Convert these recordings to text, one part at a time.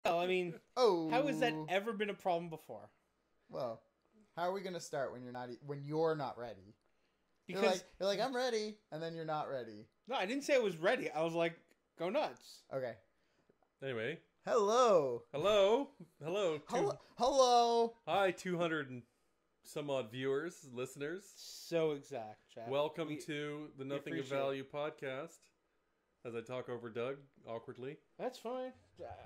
Well, I mean, how has that ever been a problem before? Well, how are we going to start when you're not ready? Because you're like, I'm ready, and then you're not ready. No, I didn't say I was ready. I was like, go nuts. Okay. Anyway. Hello. Hello. Hello. Hi, 200 and some odd viewers, listeners. So exact, Jack. Welcome to the Nothing of Value podcast. As I talk over Doug awkwardly. That's fine.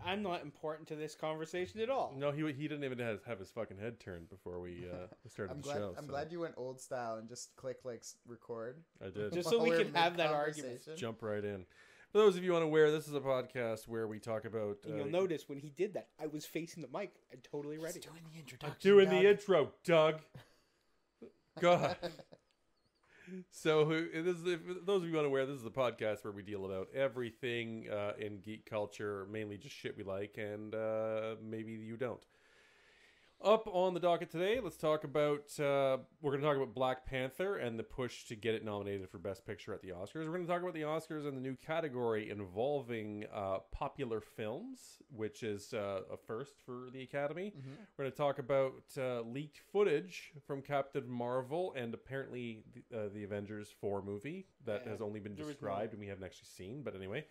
I'm not important to this conversation at all. No, he didn't even have his fucking head turned before we started the show. I'm glad you went old style and just click record. I did. Just so we can have that argument. Jump right in. For those of you unaware, this is a podcast where we talk about... And you'll notice when he did that, I was facing the mic and totally ready. He's doing the introduction, doing the intro, Doug. God. So, those of you unaware, this is a podcast where we deal about everything in geek culture, mainly just shit we like, and maybe you don't. Up on the docket today, let's talk about, we're going to talk about Black Panther and the push to get it nominated for Best Picture at the Oscars. We're going to talk about the Oscars and the new category involving popular films, which is a first for the Academy. Mm-hmm. We're going to talk about leaked footage from Captain Marvel and apparently the Avengers 4 movie that has only been described and we haven't actually seen, but anyway.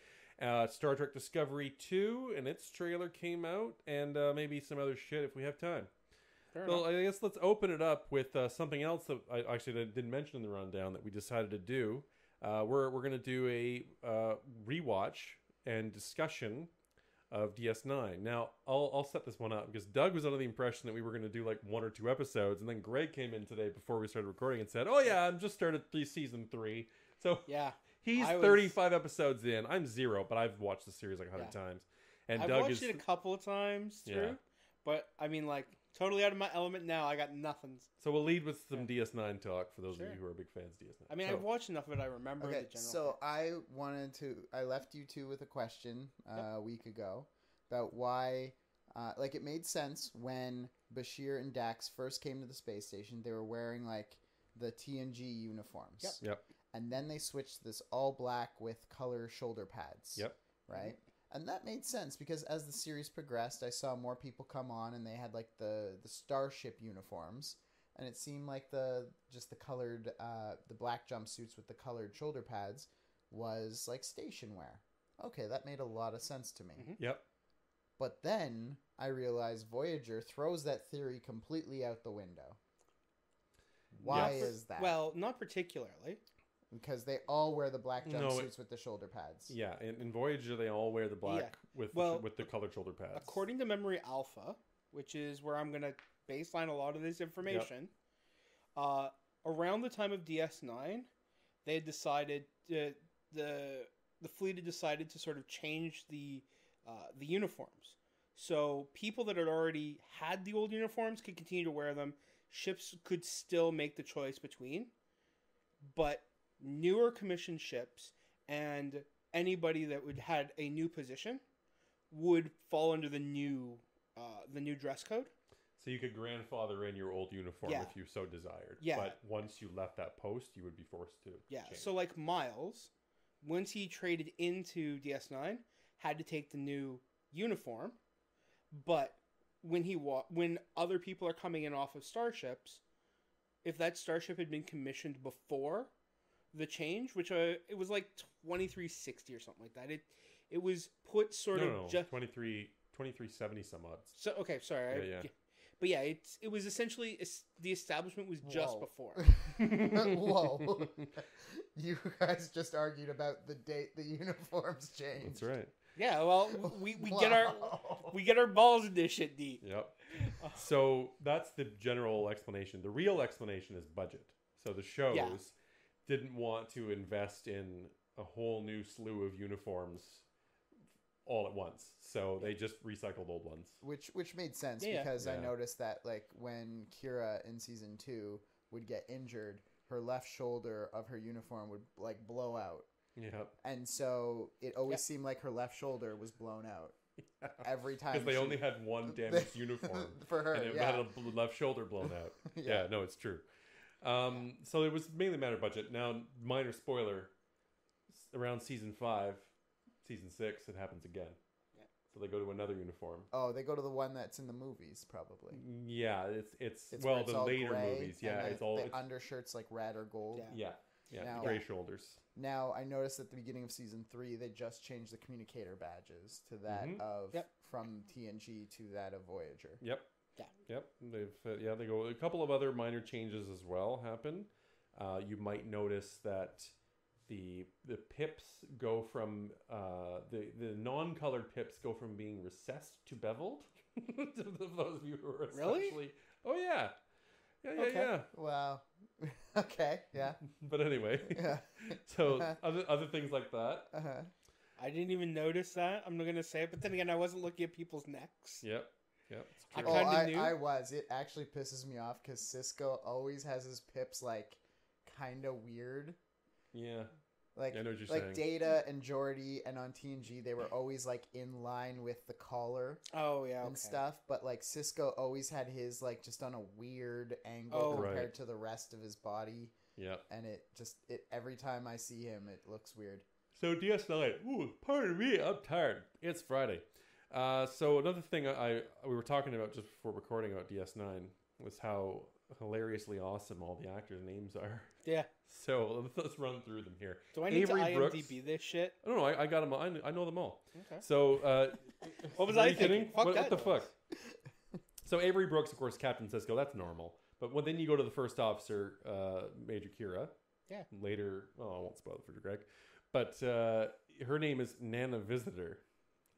Star Trek Discovery 2 and its trailer came out, and maybe some other shit if we have time. Well, I guess let's open it up with something else that I actually didn't mention in the rundown that we decided to do. We're going to do a rewatch and discussion of DS9. Now, I'll set this one up because Doug was under the impression that we were going to do like 1 or 2 episodes, and then Greg came in today before we started recording and said, "Oh yeah, I'm just started season 3." So yeah, he's 35 episodes in. I'm 0, but I've watched the series like 100 times. And I've watched it a couple of times through, but I mean, like, totally out of my element now. I got nothing. So we'll lead with some DS9 talk for those of you who are big fans of DS9. I mean, I've watched enough of it. I remember the general. So I left you two with a question a week ago about why, it made sense when Bashir and Dax first came to the space station. They were wearing like the TNG uniforms. Yep. And then they switched to this all black with color shoulder pads. Yep. Right? And that made sense because as the series progressed, I saw more people come on and they had like the starship uniforms. And it seemed like the colored, the black jumpsuits with the colored shoulder pads was like station wear. Okay, that made a lot of sense to me. Mm-hmm. Yep. But then I realized Voyager throws that theory completely out the window. Why is that? Well, not particularly. Because they all wear the black jumpsuits with the shoulder pads. Yeah, in Voyager they all wear the black with the colored shoulder pads. According to Memory Alpha, which is where I'm going to baseline a lot of this information, around the time of DS9, they had decided the fleet had decided to sort of change the uniforms. So people that had already had the old uniforms could continue to wear them. Ships could still make the choice between, but newer commissioned ships and anybody that would had a new position would fall under the new dress code. So you could grandfather in your old uniform if you so desired. Yeah. But once you left that post, you would be forced to change. So like Miles, once he traded into DS9, had to take the new uniform. But when other people are coming in off of starships, if that starship had been commissioned before the change, which it was like 2360 or something like that. It was put sort of just 2370 some odds. So okay, sorry. Yeah. But yeah, it was essentially the establishment was just before. Whoa! You guys just argued about the date the uniforms changed. That's right. Yeah, well, we get our balls in this shit deep. Yep. So that's the general explanation. The real explanation is budget. So the shows didn't want to invest in a whole new slew of uniforms all at once, so they just recycled old ones, which made sense because I noticed that like when Kira in season 2 would get injured, her left shoulder of her uniform would like blow out. And so it always seemed like her left shoulder was blown out every time because they only had one damaged uniform for her, and it had a left shoulder blown out. No, it's true. So it was mainly a matter of budget. Now, minor spoiler, around season 5, season 6, it happens again. So they go to another uniform. Oh, they go to the one that's in the movies, probably. Yeah, it's where well, it's the all later gray, movies. Yeah, and it's all the undershirt's like red or gold. Yeah. yeah, Now- gray shoulders. Now, I noticed at the beginning of season 3, they just changed the communicator badges to that of from TNG to that of Voyager. Yep. Yeah. Yep. They've they go. A couple of other minor changes as well happen. You might notice that the pips go from the non-colored pips go from being recessed to beveled. To those of you who are Really? especially. Oh yeah. Yeah. Okay. Yeah. Wow. Okay. Yeah. But anyway. Yeah. So other things like that. Uh-huh. I didn't even notice that. I'm not gonna say it, but then again, I wasn't looking at people's necks. Yep. It's I true. kinda knew. I was. It actually pisses me off because Cisco always has his pips like kind of weird. Yeah. Like, I know what you're like saying. Data and Geordi and on TNG, they were always like in line with the collar Oh yeah, and stuff. But like Cisco always had his like just on a weird angle Oh. compared Right. to the rest of his body. Yeah. And it every time I see him, it looks weird. So DS9. Ooh, pardon me, I'm tired. It's Friday. So another thing we were talking about just before recording about DS9 was how hilariously awesome all the actors' names are. Yeah. So let's run through them here. Do I need Avery to IMDb Brooks. this shit? I don't know. I got them. I know them all. Okay. So What was are I you thinking? kidding? Fuck what that the noise. fuck? So Avery Brooks, of course, Captain Cisco. That's normal. But then you go to the first officer, Major Kira. Yeah. Later, well, I won't spoil it for Greg. But her name is Nana Visitor.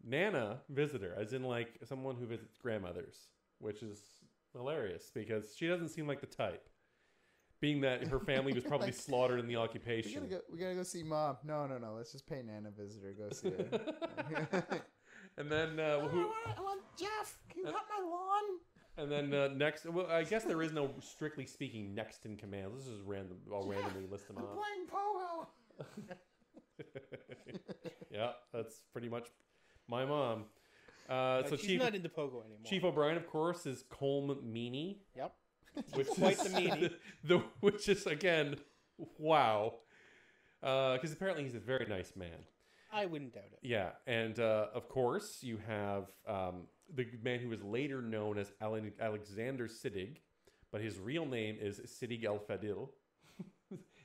Nana Visitor, as in like someone who visits grandmothers, which is hilarious because she doesn't seem like the type. Being that her family was probably Like, slaughtered in the occupation. We gotta go see Mom. No. Let's just pay Nana Visitor. Go see her. And then I want Jeff. Can you cut my lawn? and then next, well, I guess there is no strictly speaking next in command. This is random. I'll randomly list them I'm off. playing pogo. Yeah, that's pretty much my mom. So So she's not into Pogo anymore. Chief O'Brien, of course, is Colm Meaney. Yep. Which Quite is the meanie. which is again, wow. Because apparently he's a very nice man. I wouldn't doubt it. Yeah, and of course you have the man who was later known as Alexander Siddig, but his real name is Siddig El Fadil.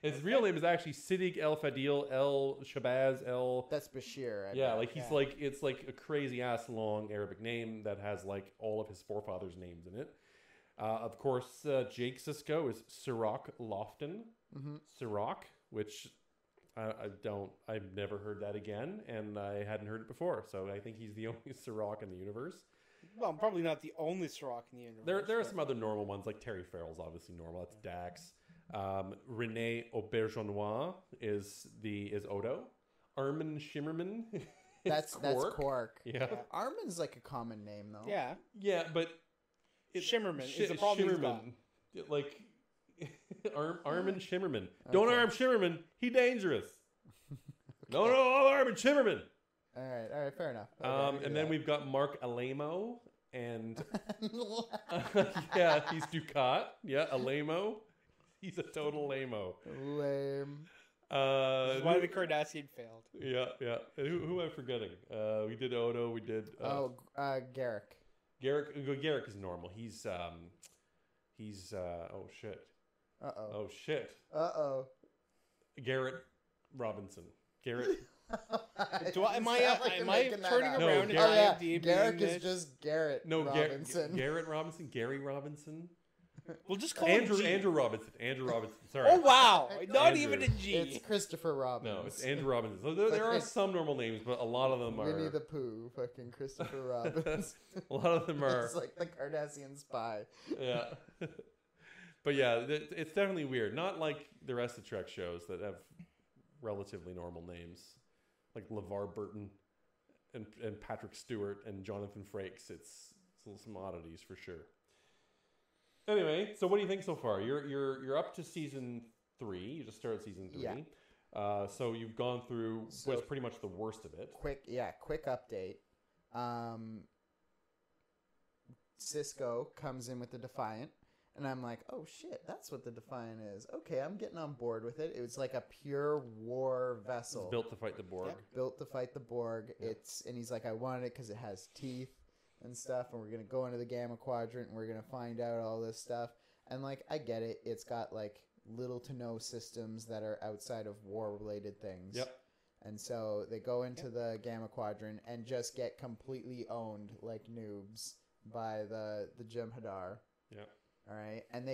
His real name is actually Siddig El Fadil El Shabazz El. That's Bashir. Yeah, like he's Yeah. like it's like a crazy ass long Arabic name that has like all of his forefathers' names in it. Of course, Jake Sisko is Sirach Lofton. Mm-hmm. Sirach, which I've never heard that again, and I hadn't heard it before, so I think he's the only Sirach in the universe. Well, I'm probably not the only Sirach in the universe. There are some other normal ones, like Terry Farrell's obviously normal. That's Dax. Rene Auberjonois is Odo. Armin Shimmerman. That's Quark. Yeah. Armin's like a common name though. Yeah. Yeah, but Shimmerman is the problem he's got. Shimmerman. Like Armin Shimmerman. Don't arm Shimmerman. He dangerous. No, I'll Armin Shimmerman. All right, fair enough. Okay, And then we've got Mark Alamo, and yeah, he's Ducat. Yeah, Alamo. He's a total lamo. lame. This is why the Cardassian failed. Yeah. And who am I forgetting? We did Odo. We did. Garrick. Garrick is normal. He's oh shit. Uh-oh. Oh shit. Uh-oh. Garrett Robinson. Garrett. Am I turning No, around and Garrett- IMDb Garrick this? is just Garrett No, Robinson. Garrett Robinson. Gary Robinson. We'll just call him G. Andrew Robinson. Andrew Robinson. Sorry. Oh wow! Not Andrew. even a G. It's Christopher Robbins. No, it's Andrew Robinson. So there are some normal names, but a lot of them are. Winnie the Pooh, fucking Christopher Robbins. A lot of them are. It's like the Cardassian spy. Yeah. But yeah, it's definitely weird. Not like the rest of Trek shows that have relatively normal names, like LeVar Burton and Patrick Stewart and Jonathan Frakes. It's some oddities for sure. Anyway, so what do you think so far? You're up to season 3. You just started season 3. Yeah. So you've gone through what's pretty much the worst of it. Quick update. Cisco comes in with the Defiant, And I'm like, oh shit, that's what the Defiant is. Okay, I'm getting on board with it. It was like a pure war vessel. It's built to fight the Borg. Yep. Built to fight the Borg. Yep. And he's like, I wanted it because it has teeth and stuff, and we're gonna go into the Gamma Quadrant and we're gonna find out all this stuff. And like, I get it. It's got like little to no systems that are outside of war-related things. Yep. And so they go into the Gamma Quadrant and just get completely owned like noobs by the Jem'Hadar. Yeah. All right, and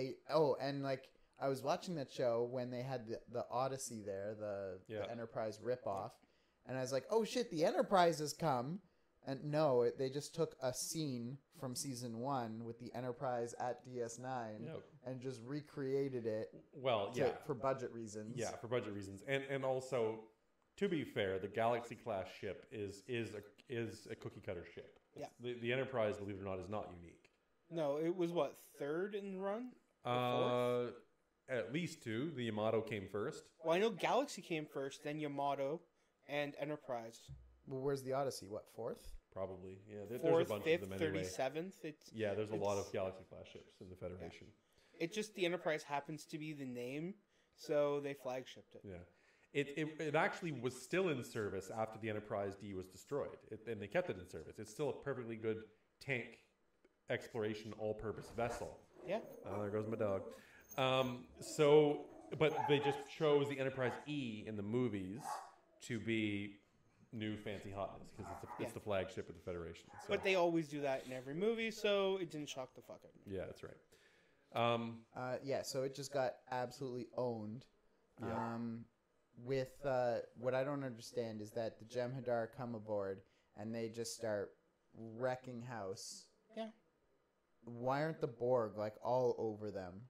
like I was watching that show when they had the Odyssey there, the Enterprise ripoff, and I was like, oh shit, the Enterprise has come, and no, they just took a scene from season 1 with the Enterprise at DS9 and just recreated it. Well, for budget reasons. Yeah, for budget reasons, and also, to be fair, the Galaxy class ship is a cookie cutter ship. Yeah. The Enterprise, believe it or not, is not unique. No, it was what, third in run? At least 2. The Yamato came first. Well, I know Galaxy came first, then Yamato, and Enterprise. Well, where's the Odyssey? What, 4th? Probably, yeah. There's Fourth, a bunch 5th, of them anyway. 37th. There's a lot of Galaxy class ships in the Federation. Yeah. It just, the Enterprise happens to be the name, so they flagshipped it. Yeah. It actually was still in service after the Enterprise D was destroyed, and they kept it in service. It's still a perfectly good tank exploration all-purpose vessel. Yeah. There goes my dog. But they just chose the Enterprise E in the movies to be new fancy hotness because it's the flagship of the Federation. So. But they always do that in every movie, so it didn't shock the fuck out of me. Yeah, that's right. So it just got absolutely owned. Yeah. With what I don't understand is that the Jem'Hadar come aboard and they just start wrecking house. Yeah. Why aren't the Borg like all over them?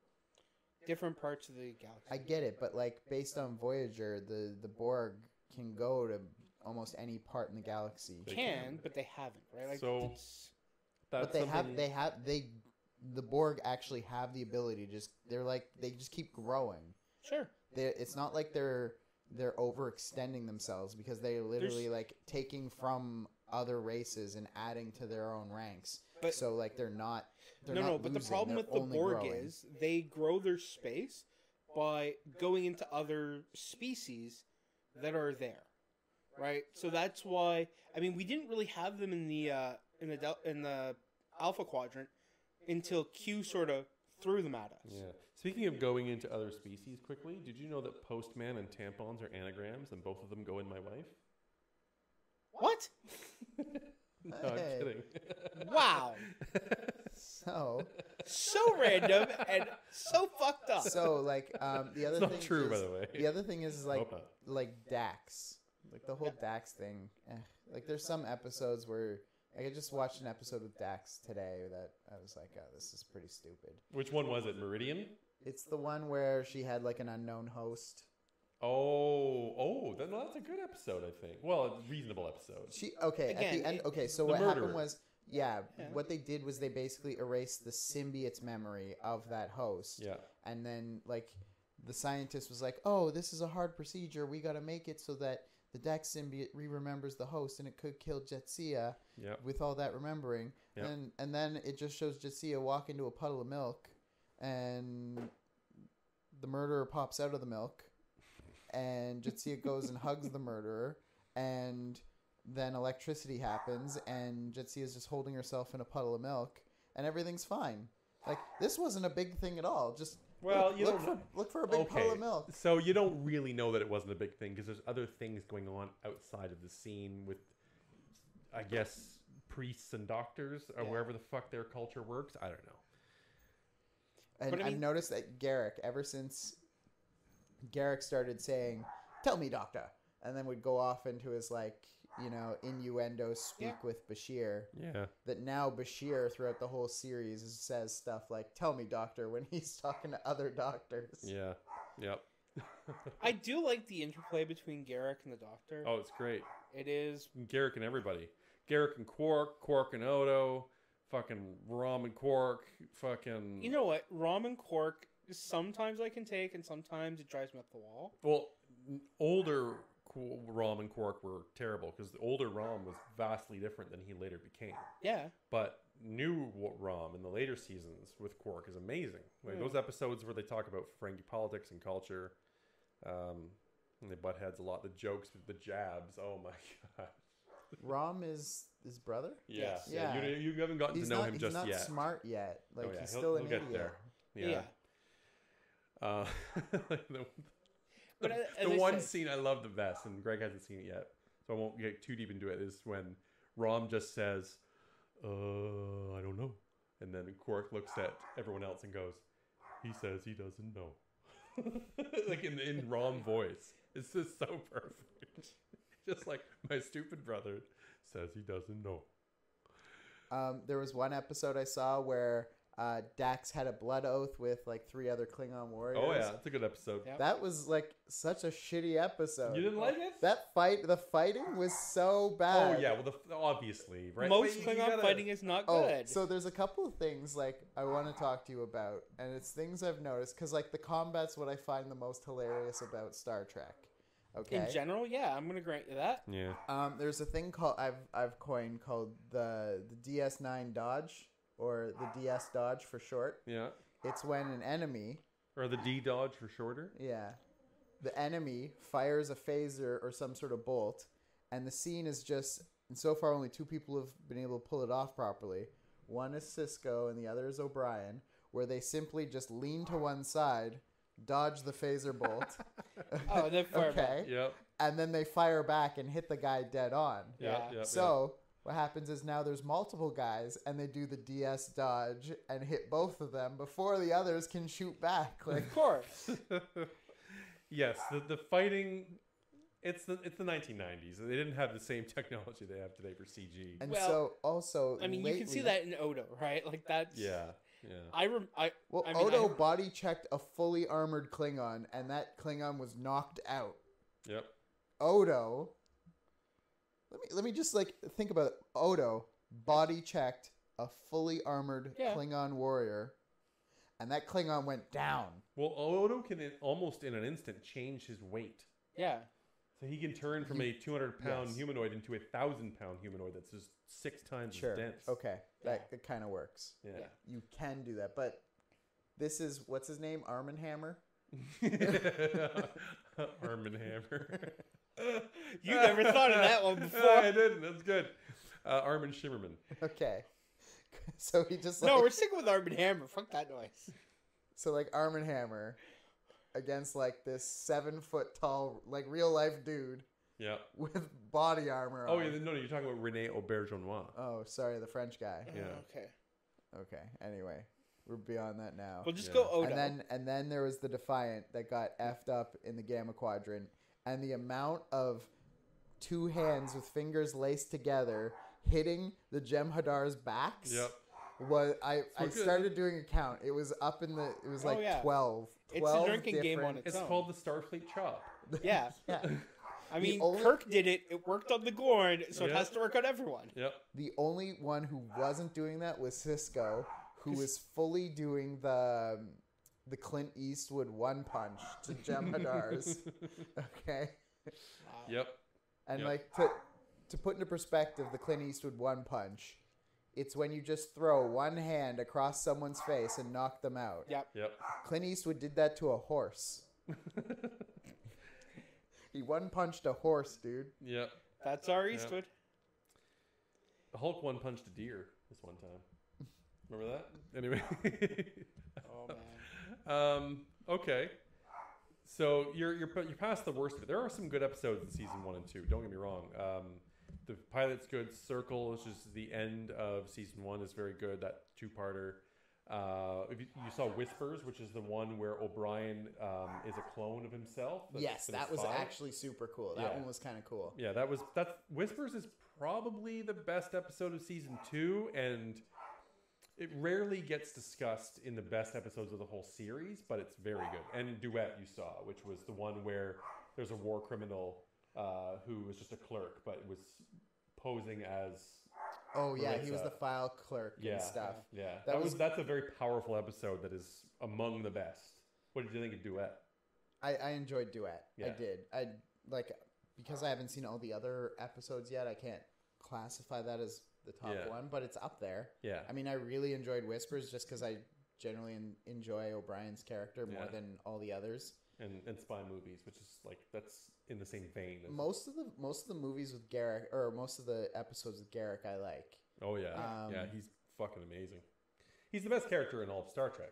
Different parts of the galaxy. I get it, but like based on Voyager, the Borg can go to almost any part in the galaxy. They can, but they haven't, right? Like, so but the Borg actually have the ability to they just keep growing. Sure. It's not like they're overextending themselves because they're literally like taking from other races and adding to their own ranks. But, so like they're not but losing, the problem with the Borg growing. is they grow their space by going into other species that are there, right? So that's why we didn't really have them in the Alpha Quadrant until Q sort of threw them at us. Yeah. Speaking of going into other species quickly, did you know that postman and tampons are anagrams and both of them go in my wife? What? No, I'm kidding. Wow. So random and so fucked up. So like the other it's thing not true, is, by the way. The other thing is like Dax. Like the whole Dax thing. Like there's some episodes where I just watched an episode with Dax today that I was like, oh, this is pretty stupid. Which one was it? Meridian? It's the one where she had like an unknown host. That's a good episode, I think. Well, a reasonable episode. At the end. Okay, so what happened was, what they did was they basically erased the symbiote's memory of that host. Yeah. And then like the scientist was like, oh, this is a hard procedure. We got to make it so that the Dax symbiote remembers the host, and it could kill Jetsia with all that remembering. Yep. And then it just shows Jetsia walk into a puddle of milk, and the murderer pops out of the milk, and Jetsia goes and hugs the murderer, and then electricity happens, and Jetsia is just holding herself in a puddle of milk, and everything's fine. Like, this wasn't a big thing at all. Just look for a big puddle of milk. So you don't really know that it wasn't a big thing because there's other things going on outside of the scene with, I guess, priests and doctors or wherever the fuck their culture works. I don't know. And I've noticed that Garrick, ever since Garrick started saying, "Tell me, Doctor," and then would go off into his innuendo speak with Bashir. Yeah. That now Bashir throughout the whole series says stuff like, "Tell me, Doctor," when he's talking to other doctors. Yeah. Yep. I do like the interplay between Garrick and the Doctor. Oh, it's great. It is. Garrick and everybody. Garrick and Quark and Odo, fucking Rom and Quark, fucking... You know what? Rom and Quark, sometimes I can take, and sometimes it drives me up the wall. Well, older Rom and Quark were terrible, because the older Rom was vastly different than he later became. Yeah. But new Rom in the later seasons with Quark is amazing. Like those episodes where they talk about Ferengi politics and culture, and they butt heads a lot. The jokes, the jabs. Oh my god. Rom is his brother? Yeah. Yes. Yeah. You haven't gotten to know him just yet. He's yet. not smart yet. Like, he's he'll still an get idiot. there. Yeah. But The one scene I love the best, and Greg hasn't seen it yet, so I won't get too deep into it, is when Rom just says, I don't know. And then Quark looks at everyone else and goes, he says he doesn't know. Like in Rom voice. It's just so perfect. Just like my stupid brother says he doesn't know. There was one episode I saw where Dax had a blood oath with like 3 other Klingon warriors. Oh yeah, it's a good episode. Yep. That was like such a shitty episode. You didn't like it? The fighting was so bad. Oh yeah, well obviously, right? Most But you Klingon gotta- fighting is not Oh, good. so there's a couple of things like I want to talk to you about, and it's things I've noticed because like the combat's what I find the most hilarious about Star Trek. Okay. In general, yeah, I'm gonna grant you that. Yeah. There's a thing called I've coined called the DS9 dodge, or the DS dodge for short. Yeah. It's when an enemy, Or the D dodge for shorter. the enemy fires a phaser or some sort of bolt, and the scene is just, and so far only 2 people have been able to pull it off properly. One is Cisco and the other is O'Brien, where they simply just lean to one side, dodge the phaser bolt. Oh, they're fireball. Okay. Yep. And then they fire back and hit the guy dead on. Yeah. So what happens is now there's multiple guys, and they do the DS dodge and hit both of them before the others can shoot back. Like, Of course. Yes, the fighting. It's the 1990s. They didn't have the same technology they have today for CG. and Well, so also, I mean, you can see that in Odo, right? Like that's. Yeah. Yeah. I mean, Odo body checked a fully armored Klingon, and that Klingon was knocked out. Yep. Odo. Let me just like think about it. Odo body checked a fully armored Klingon warrior, and that Klingon went down. Well, Odo can almost in an instant change his weight. Yeah. So he can turn from a 200-pound humanoid into a 1,000-pound humanoid that's just 6 times as dense. Okay. That kind of works. Yeah. You can do that. But this is, what's his name? Arm and Hammer? Arm and Hammer. You never thought of that one before. I didn't. That's good. Armin Shimmerman. Okay. So he just No, we're sticking with Arm and Hammer. Fuck that noise. So like Arm and Hammer against like this 7 foot tall, like real life dude. Yeah. With body armor Oh, on. yeah, no, you're talking about Rene Auberjonois. Oh, sorry, the French guy. Yeah. Okay. Okay. Anyway, we're beyond that now. We'll just go Odo. And then there was the Defiant that got effed up in the Gamma Quadrant, and the amount of 2 hands with fingers laced together hitting the Jem'Hadar's backs. Yep. Was I started doing a count. It was up in the. It was like 12. It's a drinking game on its It's own. called the Starfleet Chop. Yeah. Yeah. I mean, only- Kirk did it. It worked on the Gorn, so it has to work on everyone. Yep. The only one who wasn't doing that was Cisco, who was fully doing the Clint Eastwood one punch to Jem'Hadar's. Okay. Yep. And Yep. like to put into perspective the Clint Eastwood one punch, it's when you just throw one hand across someone's face and knock them out. Yep. Yep. Clint Eastwood did that to a horse. He one punched a horse, dude. Yep. That's our Eastwood. The Hulk one punched a deer this one time. Remember that? Anyway. Oh man. Okay. So you're past the worst of it. There are some good episodes in season 1 and 2. Don't get me wrong. The pilot's good. Circle, which is the end of season 1, is very good. That 2-parter. If you saw Whispers, which is the one where O'Brien is a clone of himself. Yes, that was actually super cool. That Yeah. one was kind of cool. Yeah, that's Whispers is probably the best episode of season 2, and it rarely gets discussed in the best episodes of the whole series, but it's very good. And Duet you saw, which was the one where there's a war criminal who was just a clerk, but was posing as. Oh yeah, he was Marissa. the file clerk and stuff. Yeah, That that's a very powerful episode that is among the best. What did you think of Duet? I enjoyed Duet. Yeah. I did. I like because I haven't seen all the other episodes yet. I can't classify that as the top Yeah. one, but it's up there. Yeah. I mean, I really enjoyed Whispers just because I generally enjoy O'Brien's character more Yeah. than all the others. And spy movies, which is like that's in the same vein. As, Most of the movies with Garrick, or most of the episodes with Garrick, I like. oh yeah, yeah, he's fucking amazing. He's the best character in all of Star Trek.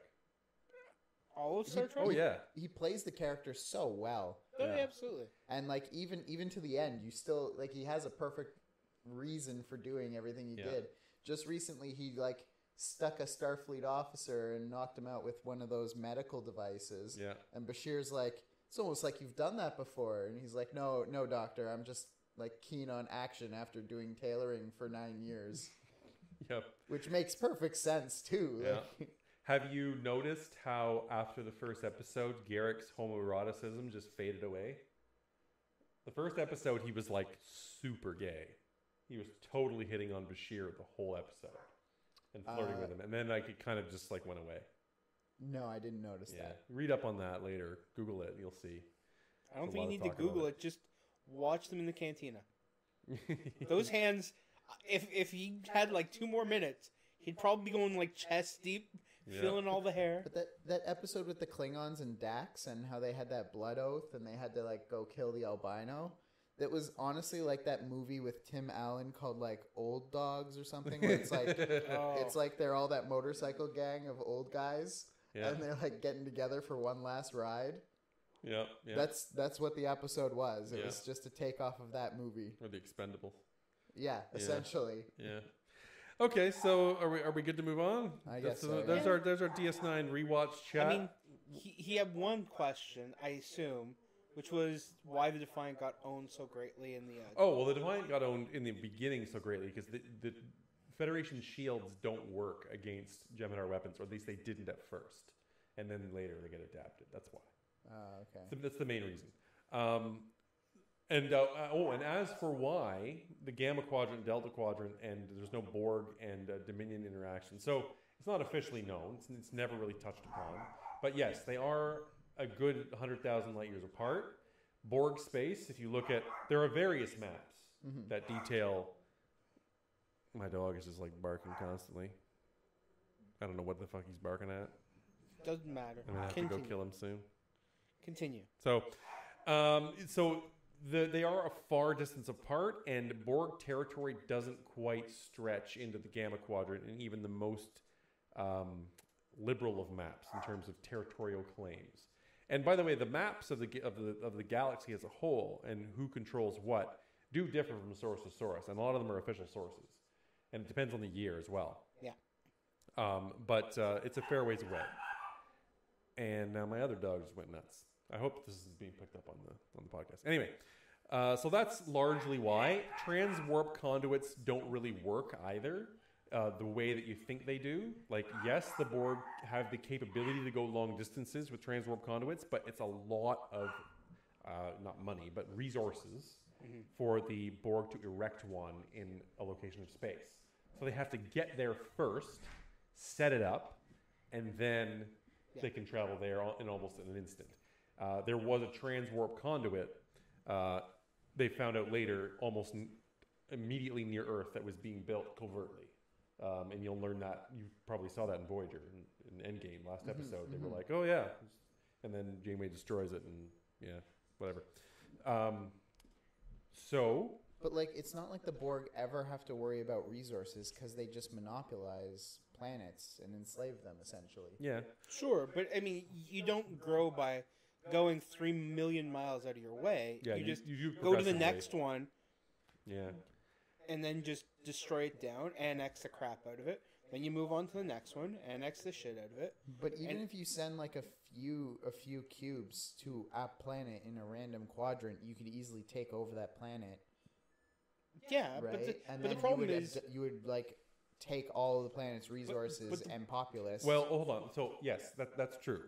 All of Star Trek? Oh yeah, He plays the character so well, Oh, Yeah. yeah, absolutely. and like even to the end, you still like he has a perfect reason for doing everything he Yeah. did. Just recently, he like stuck a Starfleet officer and knocked him out with one of those medical devices. yeah, And Bashir's like, it's almost like you've done that before. And he's like, no, doctor, I'm just like keen on action after doing tailoring for 9 years. yep. Which makes perfect sense too. Yeah. Like, Have you noticed how after the first episode, Garrick's homoeroticism just faded away? The first episode, he was like super gay. He was totally hitting on Bashir the whole episode and flirting with him, and then like it kind of just like went away. no, I didn't notice Yeah, that. read up on that later. Google it, you'll see. I don't There's a think you lot need of to talk about Google it. it. Just watch them in the cantina. Those hands, if he had like 2 more minutes, he'd probably be going like chest deep, Yeah. feeling all the hair. But that episode with the Klingons and Dax and how they had that blood oath and they had to like go kill the albino, that was honestly like that movie with Tim Allen called like Old Dogs or something, where it's like Oh. it's like they're all that motorcycle gang of old guys Yeah, and they're like getting together for one last ride. yeah, yeah. That's what the episode was. It Yeah. was just a takeoff of that movie. Or the Expendables. Yeah, essentially. Yeah. Okay, so are we good to move on? I guess so, There's yeah. our DS9 rewatch chat. I mean, he had one question, I assume, which was why the Defiant got owned so greatly in the. Oh, well, the Defiant got owned in the beginning so greatly because the Federation shields don't work against Geminar weapons, or at least they didn't at first. And then later they get adapted. That's why. Okay. So that's the main reason. And as for why the Gamma Quadrant, Delta Quadrant, and there's no Borg and Dominion interaction. So it's not officially known. It's never really touched upon. But yes, they are a good 100,000 light years apart. Borg space, if you look at, there are various maps that detail. My dog is just like barking constantly. I don't know what the fuck he's barking at. Doesn't matter. I'm gonna have to go kill him soon. Continue. So, they are a far distance apart, and Borg territory doesn't quite stretch into the Gamma Quadrant, and even the most liberal of maps in terms of territorial claims. And by the way, the maps of the galaxy as a whole and who controls what do differ from source to source, and a lot of them are official sources, and it depends on the year as well. Yeah. But it's a fair ways away. And now my other dog just went nuts. I hope this is being picked up on the podcast. Anyway, so that's largely why transwarp conduits don't really work either. The way that you think they do. Like, yes, the Borg have the capability to go long distances with transwarp conduits, but it's a lot of not money, but resources for the Borg to erect one in a location of space. So they have to get there first, set it up, and then they can travel there in almost an instant. There was a transwarp conduit. They found out later, almost immediately near Earth, that was being built covertly. And you'll learn that. You probably saw that in Voyager, in Endgame, last episode. They were like, oh, yeah. And then Janeway destroys it, and yeah, whatever. But like, it's not like the Borg ever have to worry about resources because they just monopolize planets and enslave them, essentially. Yeah. Sure, but I mean, you don't grow by going 3 million miles out of your way. Yeah, you just you do go to the progressively. next one Yeah. and then just destroy it down, annex the crap out of it. Then you move on to the next one, annex the shit out of it. But even And- if you send like a few cubes to a planet in a random quadrant, you could easily take over that planet, Yeah, right? but the problem is, you would like take all of the planet's resources the- and populace. Well, hold on. So, yes, that's true.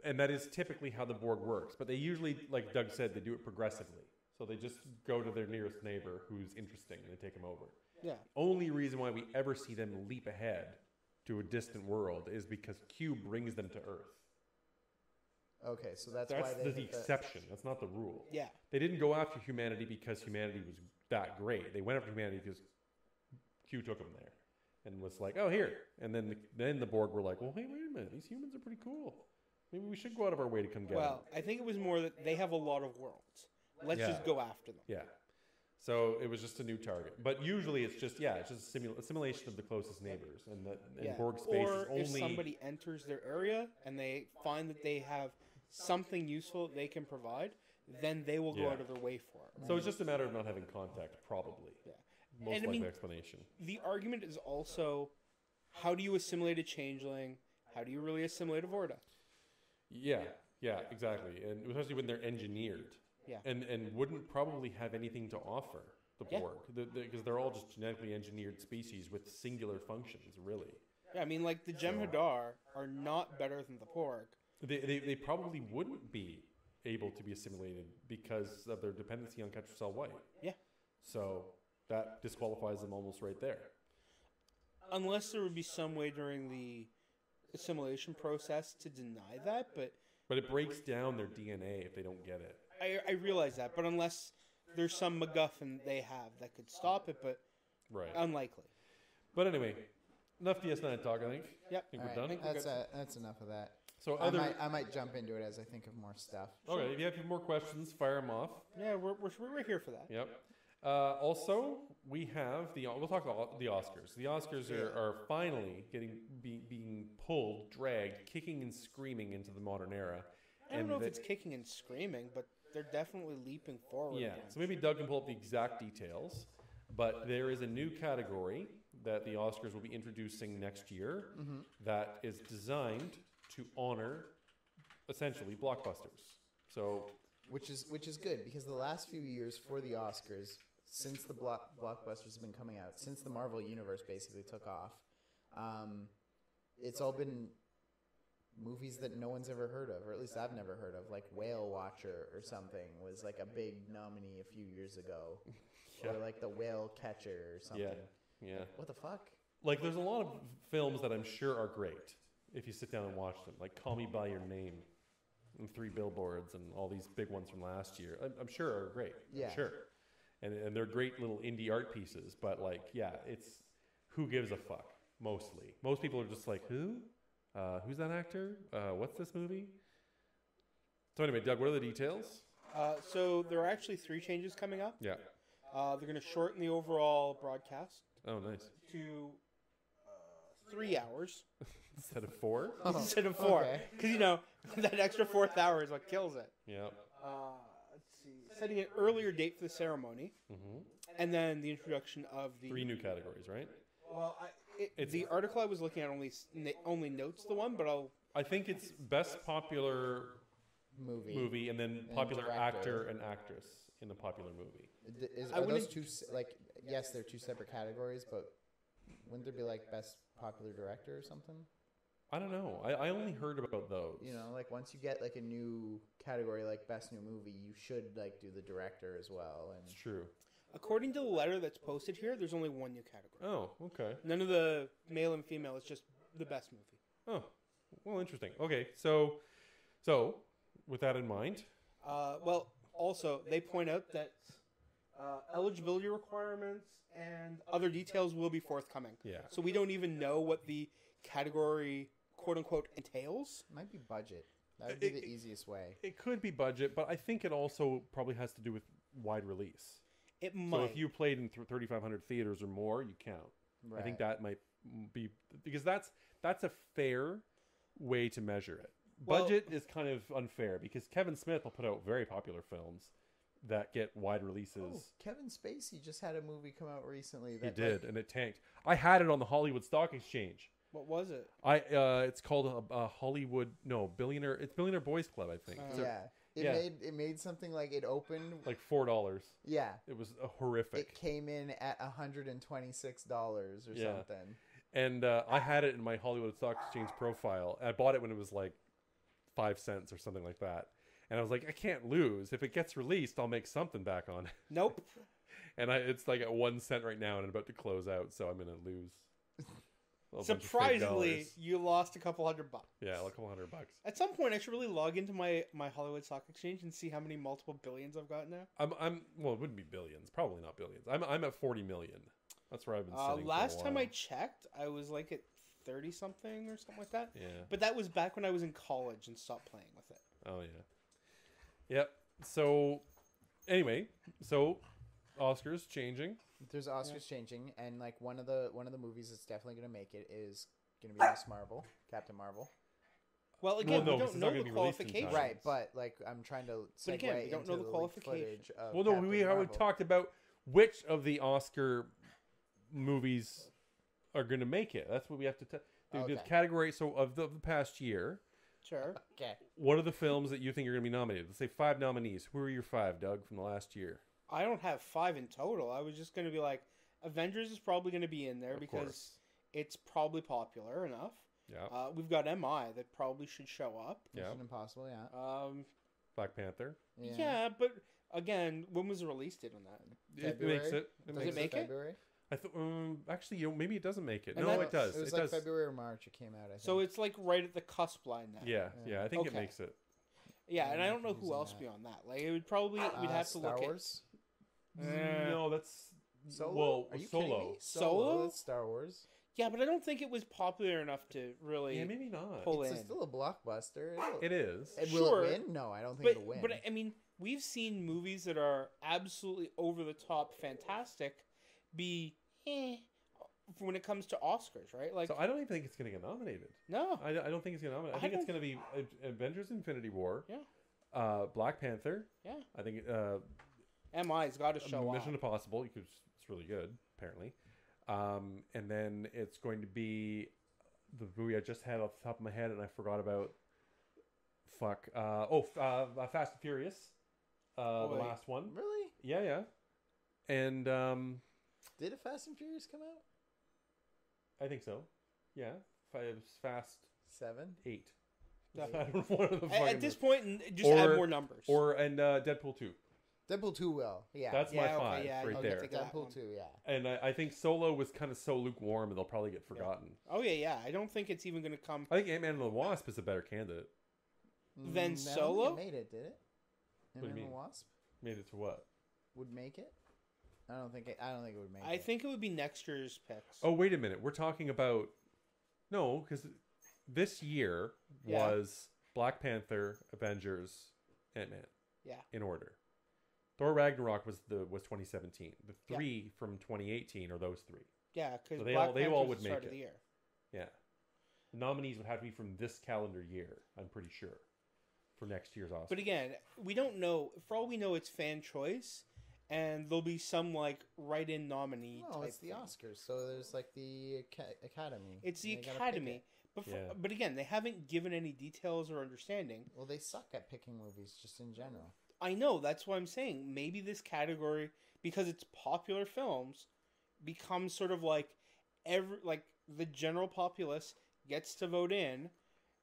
And that is typically how the Borg works. But they usually, like Doug said, they do it progressively. So they just go to their nearest neighbor who's interesting and they take him over. yeah, Only reason why we ever see them leap ahead to a distant world is because Q brings them to Earth. okay, so that's That's why they the hit the- exception. That's not the rule. yeah. They didn't go after humanity because humanity was that great. They went after humanity because Q took them there and was like, oh, here. And then the Borg were like, well, hey, wait a minute. These humans are pretty cool. Maybe we should go out of our way to come get them. Well, I think it was more that they have a lot of worlds. Let's just go after them. Yeah. So it was just a new target. But usually it's just a simulation of the closest neighbors. And Borg space or is only... if somebody enters their area and they find that they have something useful they can provide, then they will go out of their way for it. So it's just a matter of not having contact, probably. Yeah. Most likely explanation. The argument is also, how do you assimilate a changeling? How do you really assimilate a Vorta? Yeah, exactly. And especially when they're engineered. Yeah. And wouldn't probably have anything to offer the Borg. Because they're all just genetically engineered species with singular functions, really. Yeah, I mean, like, the Jem'Hadar are not better than the Porg. They probably wouldn't be able to be assimilated because of their dependency on Ketracel White. Yeah. So that disqualifies them almost right there. Unless there would be some way during the assimilation process to deny that, But it breaks down their DNA if they don't get it. I realize that, but unless there's some MacGuffin they have that could stop it, but unlikely. But anyway, enough DS9 talk, I think. Yep. I think All we're right, done. that's enough of that. So I might jump into it as I think of more stuff. Okay, if you have more questions, fire them off. Yeah, we're here for that. Yep. Also, we have we'll talk about the Oscars. The Oscars are finally being pulled, dragged, kicking and screaming into the modern era. I don't know if it's kicking and screaming, but they're definitely leaping forward. Yeah, so maybe Doug can pull up the exact details, but there is a new category that the Oscars will be introducing next year that is designed to honor, essentially, blockbusters. So, which is good, because the last few years for the Oscars, since the blockbusters have been coming out, since the Marvel Universe basically took off, it's all been movies that no one's ever heard of, or at least I've never heard of, like Whale Watcher or something was like a big nominee a few years ago. Or like The Whale Catcher or something. Yeah. What the fuck? Like, there's a lot of films that I'm sure are great if you sit down and watch them, like Call Me By Your Name and Three Billboards and all these big ones from last year. I'm sure are great. Yeah. Sure. And they're great little indie art pieces, but like, it's who gives a fuck, mostly. Most people are just like, who? Who's that actor? What's this movie? So anyway, Doug, what are the details? So there are actually 3 changes coming up. Yeah. They're going to shorten the overall broadcast. Oh, nice. To 3 hours. Instead of 4? Instead of 4. Because, that extra 4th hour is what kills it. Yeah. Let's see. Setting an earlier date for the ceremony. Mm-hmm. And then the introduction of the... 3 new categories, right? Well, the article I was looking at only notes the one, but I think it's best popular movie and then popular actor and actress in the popular movie. Are those two, like, yes, they're 2 separate categories, but wouldn't there be, like, best popular director or something? I don't know. I only heard about those. Like, once you get, like, a new category, like best new movie, you should, like, do the director as well. And it's true. According to the letter that's posted here, there's only 1 new category. Oh, okay. None of the male and female. It's just the best movie. Oh, well, interesting. Okay, so with that in mind... Also, they point out that eligibility requirements and other details will be forthcoming. Yeah. So we don't even know what the category, quote-unquote, entails. Might be budget. That would be the easiest way. It could be budget, but I think it also probably has to do with wide release. It might. So if you played in 3,500 theaters or more, you count. Right. I think that might be... Because that's a fair way to measure it. Budget is kind of unfair because Kevin Smith will put out very popular films that get wide releases. Oh, Kevin Spacey just had a movie come out recently. He did, and it tanked. I had it on the Hollywood Stock Exchange. What was it? It's called Billionaire. It's Billionaire Boys Club, I think. It made something like it opened like $4. Yeah, it was horrific. It came in at $126 or something. And I had it in my Hollywood Stock Exchange profile. I bought it when it was like 5 cents or something like that. And I was like, I can't lose. If it gets released, I'll make something back on it. Nope. And it's like at 1 cent right now and I'm about to close out, so I'm going to lose. bunch of fake Surprisingly, dollars. you lost a couple $100. Yeah, like $100. At some point, I should really log into my Hollywood Stock Exchange and see how many multiple billions I've got now. Well, it wouldn't be billions, probably not billions. I'm at 40 million. That's where I've been sitting. Last for a time while. I checked, I was like at 30 something or something like that. Yeah. But that was back when I was in college and stopped playing with it. Oh yeah. Yep. So, anyway, Oscars changing. There's Oscars changing, and like one of the movies that's definitely going to make it is going to be Miss Marvel, Captain Marvel. Well, again, no, we because don't it's not know gonna the be released in time. qualifications. Right, but like I'm trying to But segue again, we don't into know the leaked qualifications. footage of Well, no, Captain we Marvel. talked about which of the Oscar movies are going to make it. That's what we have to do. The Okay. category. So of the past year, Sure. Okay. what are the films that you think are going to be nominated? Let's say 5 nominees. Who are your 5, Doug, from the last year? I don't have 5 in total. I was just going to be like, Avengers is probably going to be in there Of because course. it's probably popular enough. Yeah. We've got MI that probably should show up. Yeah. Mission Impossible, yeah. Black Panther. Yeah, but again, when was the release date on that? It makes it. Does makes it make it? February? I thought actually, maybe it doesn't make it. And No, that- it does. It was It like does. February or March it came out, I think. So it's like right at the cusp line now. Yeah. I think it Okay. makes it. Yeah, and I don't know Using who else that. beyond that. Like it would probably we'd have to Star look Wars? No, that's Solo? Well, Are you Solo. kidding me? Solo? That's Star Wars. Yeah, but I don't think it was popular enough to really Yeah, maybe not. pull It's in. still a blockbuster. It is. Will Sure. it win? No, I don't think it'll win. But I mean, we've seen movies that are absolutely over the top, fantastic, be when it comes to Oscars, right? Like, So I don't even think it's going to get nominated. no, I don't think it's going to nominate. I I think it's don't- going to be Avengers: Infinity War. Yeah. Black Panther. Yeah. I think MI's got to show Mission up. Impossible because it's really good apparently. And then it's going to be the movie I just had off the top of my head and I forgot about. Fast and Furious. The wait. last one. Really? Yeah. And Did a Fast and Furious come out? I think so. Yeah. Fast 7? 8. Definitely. I don't know what the At this point, just Or- add more numbers. and Deadpool 2. Deadpool 2 will. Yeah. That's my Yeah, okay, 5 yeah, right I'll there. get to that one. Deadpool 2, yeah. And I think Solo was kind of so lukewarm, and they'll probably get forgotten. Oh yeah. I don't think it's even going to come. I think Ant-Man and the Wasp is a better candidate. Then I don't think Solo? it made it, did it? What do you Ant-Man and mean? the Wasp Made it to what? would make it? I don't think it would make it. I think it would be next year's picks. Oh, wait a minute. We're talking about... No, because this year Yeah. was Black Panther, Avengers, Ant-Man. Yeah. In order. Thor Ragnarok was 2017. The Yeah. 3 from 2018 are those 3. Yeah, because So they they all would the make start it. of the year. Yeah. The nominees would have to be from this calendar year, I'm pretty sure, for next year's Oscar. But again, we don't know. For all we know, it's fan choice, and there'll be some like write-in nominee. No, type it's the thing. Oscars. So there's like the Academy. It's the and they gotta pick Academy. it. Yeah. But again, they haven't given any details or understanding. Well, they suck at picking movies just in general. I know, that's why I'm saying maybe this category, because it's popular films, becomes sort of like the general populace gets to vote in.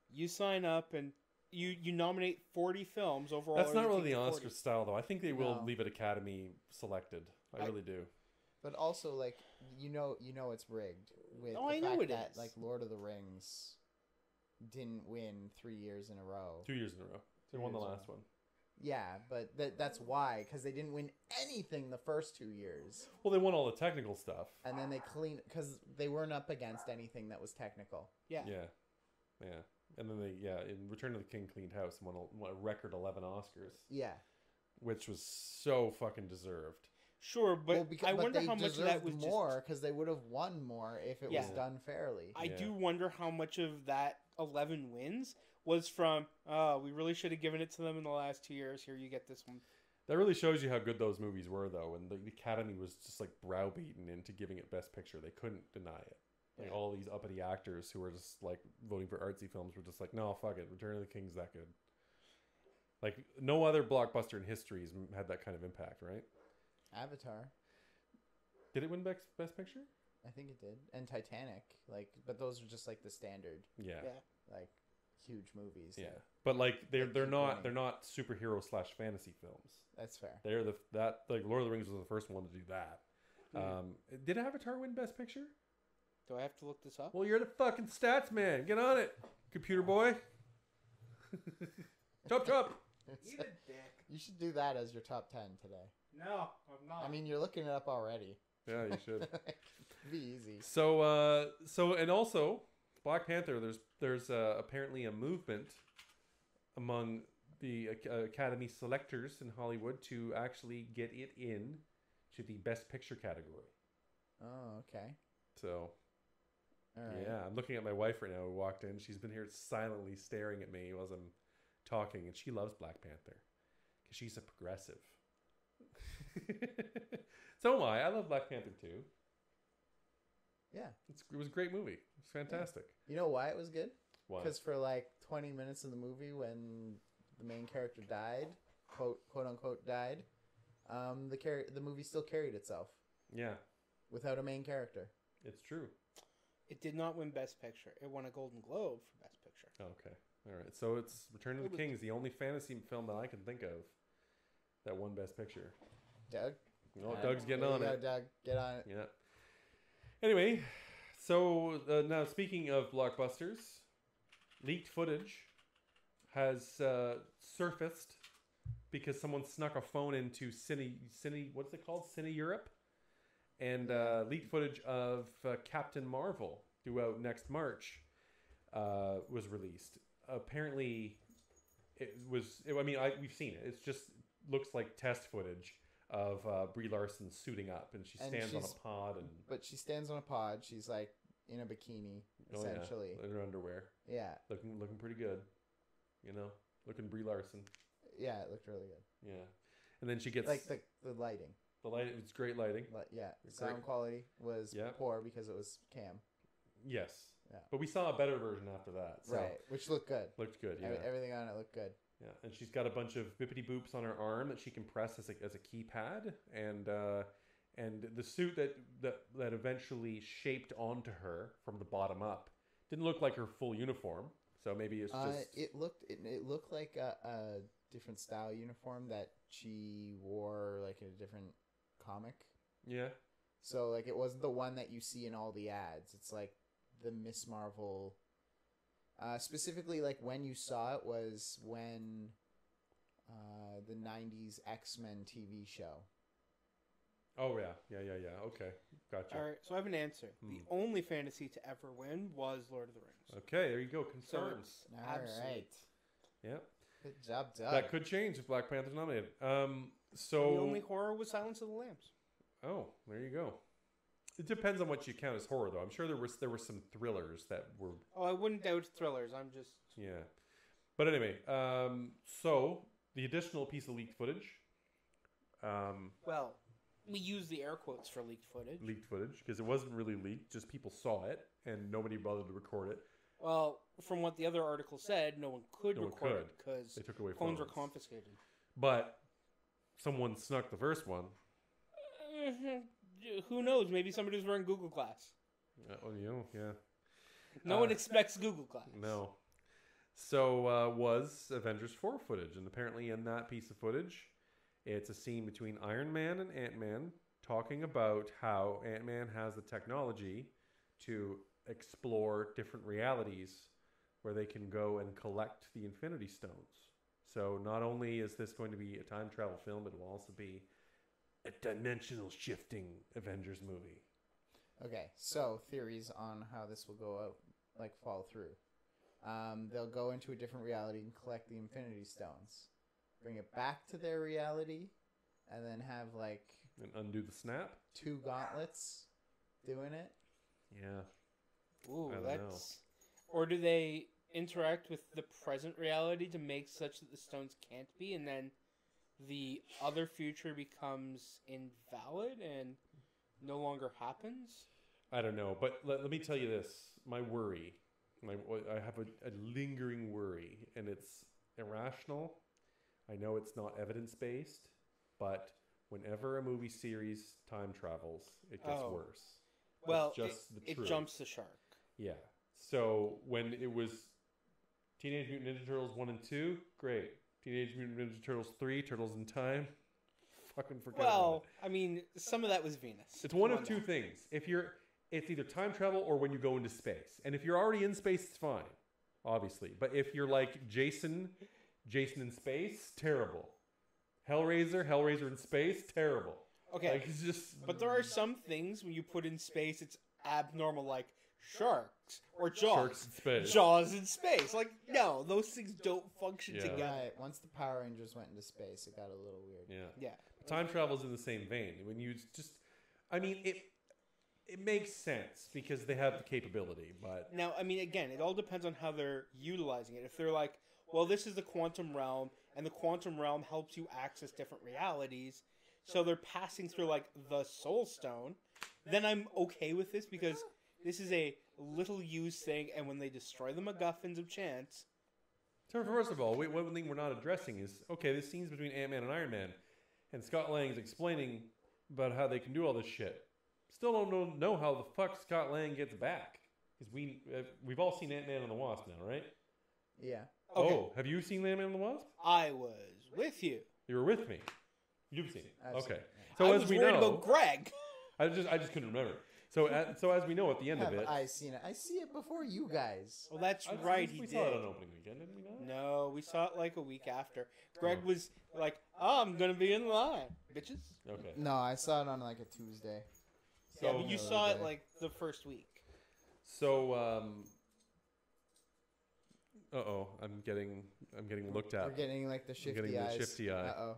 You sign up and you nominate 40 films overall. That's not or you really the take Oscar 40. style, though. I think they will No. leave it Academy selected. I really do. But also, like you know, it's rigged with Oh, the I know fact it that is. like Lord of the Rings didn't win 3 years in a row. 2 years in a row. They won the last one. Yeah, but that's why, because they didn't win anything the first 2 years, Well, they won all the technical stuff. and then they because they weren't up against anything that was technical. Yeah. Yeah. And then in Return of the King cleaned house and won a record 11 Oscars, Yeah, which was so fucking deserved. Sure, but well, I wonder they how much of that deserved was more because they would have won more if it was Yeah. done fairly. I Yeah. do wonder how much of that 11 wins was from, we really should have given it to them in the last 2 years. Here, you get this one. That really shows you how good those movies were, though. And the Academy was just like browbeaten into giving it Best Picture. They couldn't deny it. Like Yeah. all these uppity actors who were just like voting for artsy films were just like, no, fuck it. Return of the King's that good. Like no other blockbuster in history has had that kind of impact, right? Avatar, Did it win Best Picture? I think it did, and Titanic, but those are just like the standard, Yeah. Yeah. like huge movies. Yeah. But like they're keep not winning. superhero / fantasy films. That's fair. They're like Lord of the Rings was the first one to do that. Hmm. Did Avatar win Best Picture? Do I have to look this up? Well, you're the fucking stats man. Get on it, computer boy. Chop chop. Eat a dick. You should do that as your top 10 today. No, I'm not. I mean, you're looking it up already. Yeah, you should. It'd be easy. So, and also, Black Panther. There's apparently a movement among the Academy selectors in Hollywood to actually get it in to the Best Picture category. Oh, okay. So, All right. yeah, I'm looking at my wife right now who walked in. She's been here silently staring at me as I'm talking, and she loves Black Panther because she's a progressive. So am I. I love Black Panther too. Yeah. It was a great movie. It's fantastic. You know why it was good? Why? Because for like 20 minutes of the movie, when the main character died, quote unquote died, the movie still carried itself Yeah, without a main character. it's true. It did not win Best Picture. It won a Golden Globe for Best Picture. Okay. All right. So it's Return of the King is the only fantasy film that I can think of that won Best Picture. Doug? Oh, Doug's getting There on you go, it. Doug. Get on it. Yeah. Anyway, so now speaking of blockbusters, leaked footage has surfaced because someone snuck a phone into Cine, what's it called? Cine Europe, and leaked footage of Captain Marvel, due out next March, was released. Apparently, we've seen it. It just looks like test footage of Brie Larson suiting up, and she stands on a pod, But she stands on a pod. She's like in a bikini, essentially. in her underwear, Yeah. looking pretty good, looking Brie Larson. Yeah, it looked really good. Yeah, and then she gets Like the lighting. the light. It's great lighting. But yeah, Great. sound quality was Yeah. poor because it was cam. Yes. Yeah. But we saw a better version after that. So Right, which looked good. looked good. Yeah. Everything on it looked good. Yeah, and she's got a bunch of bippity boops on her arm that she can press as a keypad, and the suit that eventually shaped onto her from the bottom up didn't look like her full uniform. So maybe it's just It looked like a different style uniform that she wore like in a different comic. yeah. So like it wasn't the one that you see in all the ads. It's like the Miss Marvel. Specifically, like when you saw it was when the '90s X-Men TV show. Oh yeah. Okay, gotcha. All right, so I have an answer. The only fantasy to ever win was Lord of the Rings. Okay, there you go. Confirms. All Absolute. right. Yeah, Good job, Doug. that could change if Black Panther's nominated. So The only horror was Silence of the Lambs. oh, there you go. It depends on what you count as horror, though. I'm sure there were some thrillers that were. Oh, I wouldn't doubt thrillers. I'm just... Yeah. But anyway, so the additional piece of leaked footage. Well, we use the air quotes for leaked footage. Leaked footage, because it wasn't really leaked, just people saw it, and nobody bothered to record it. Well, from what the other article said, no one could record it because They took away phones were confiscated. But someone snuck the first one. Who knows? Maybe somebody was wearing Google Glass. Yeah. No one expects Google Glass. No. So was Avengers 4 footage, and apparently in that piece of footage, it's a scene between Iron Man and Ant-Man talking about how Ant-Man has the technology to explore different realities where they can go and collect the Infinity Stones. So not only is this going to be a time travel film, it will also be a dimensional shifting Avengers movie. Okay, so theories on how this will go out, like fall through. They'll go into a different reality and collect the Infinity Stones, bring it back to their reality, and then have like And undo the snap? 2 gauntlets doing it. Yeah. Ooh, I don't that's... know. Or do they interact with the present reality to make such that the stones can't be, and then the other future becomes invalid and no longer happens? I don't know, but let me tell you this. My worry, I have a lingering worry, and it's irrational. I know it's not evidence-based, but whenever a movie series time travels, it gets worse. Well, It's just the it truth. jumps the shark. Yeah. So when it was Teenage Mutant Ninja Turtles 1 and 2, great. Teenage Mutant Ninja Turtles 3, Turtles in Time, fucking forget about it. Well, I mean, some of that was Venus. It's one Come of on two now. things. If it's either time travel or when you go into space. And if you're already in space, it's fine, obviously. But if you're like Jason in space, terrible. Hellraiser in space, terrible. Okay, Like, it's just... but there are some things when you put in space, it's abnormal, like sharks or Jaws. Sharks in space. Jaws in space. Like, no, those things don't function Yeah. together. Right. Once the Power Rangers went into space, it got a little weird. Yeah. Yeah. Time travel's in the same vein. When you just... I mean, it makes sense because they have the capability, but... Now, I mean, again, it all depends on how they're utilizing it. If they're like, well, this is the quantum realm, and the quantum realm helps you access different realities, so they're passing through, like, the Soul Stone, then I'm okay with this because this is a little used thing, and when they destroy the MacGuffins of chance... So first of all, one thing we're not addressing is, okay, this scene's between Ant-Man and Iron Man, and Scott Lang's explaining about how they can do all this shit. Still don't know how the fuck Scott Lang gets back. Because we've all seen Ant-Man and the Wasp now, right? Yeah. Okay. Oh, have you seen Ant-Man and the Wasp? I was with you. You were with me. You've seen it. I've seen Okay. it, yeah. So I as was we worried know, about Greg. I just couldn't remember. So as we know at the end of Have it, I seen it? I see it before you guys. Well, that's right, he we did. saw it on opening weekend, didn't we not? No, we saw it like a week after. Greg was like, oh, I'm going to be in line, bitches. Okay. No, I saw it on like a Tuesday. Yeah, So but you the saw other it day. like the first week. So I'm getting looked at. We're getting like the getting shifty the eyes. shifty eye. Uh-oh.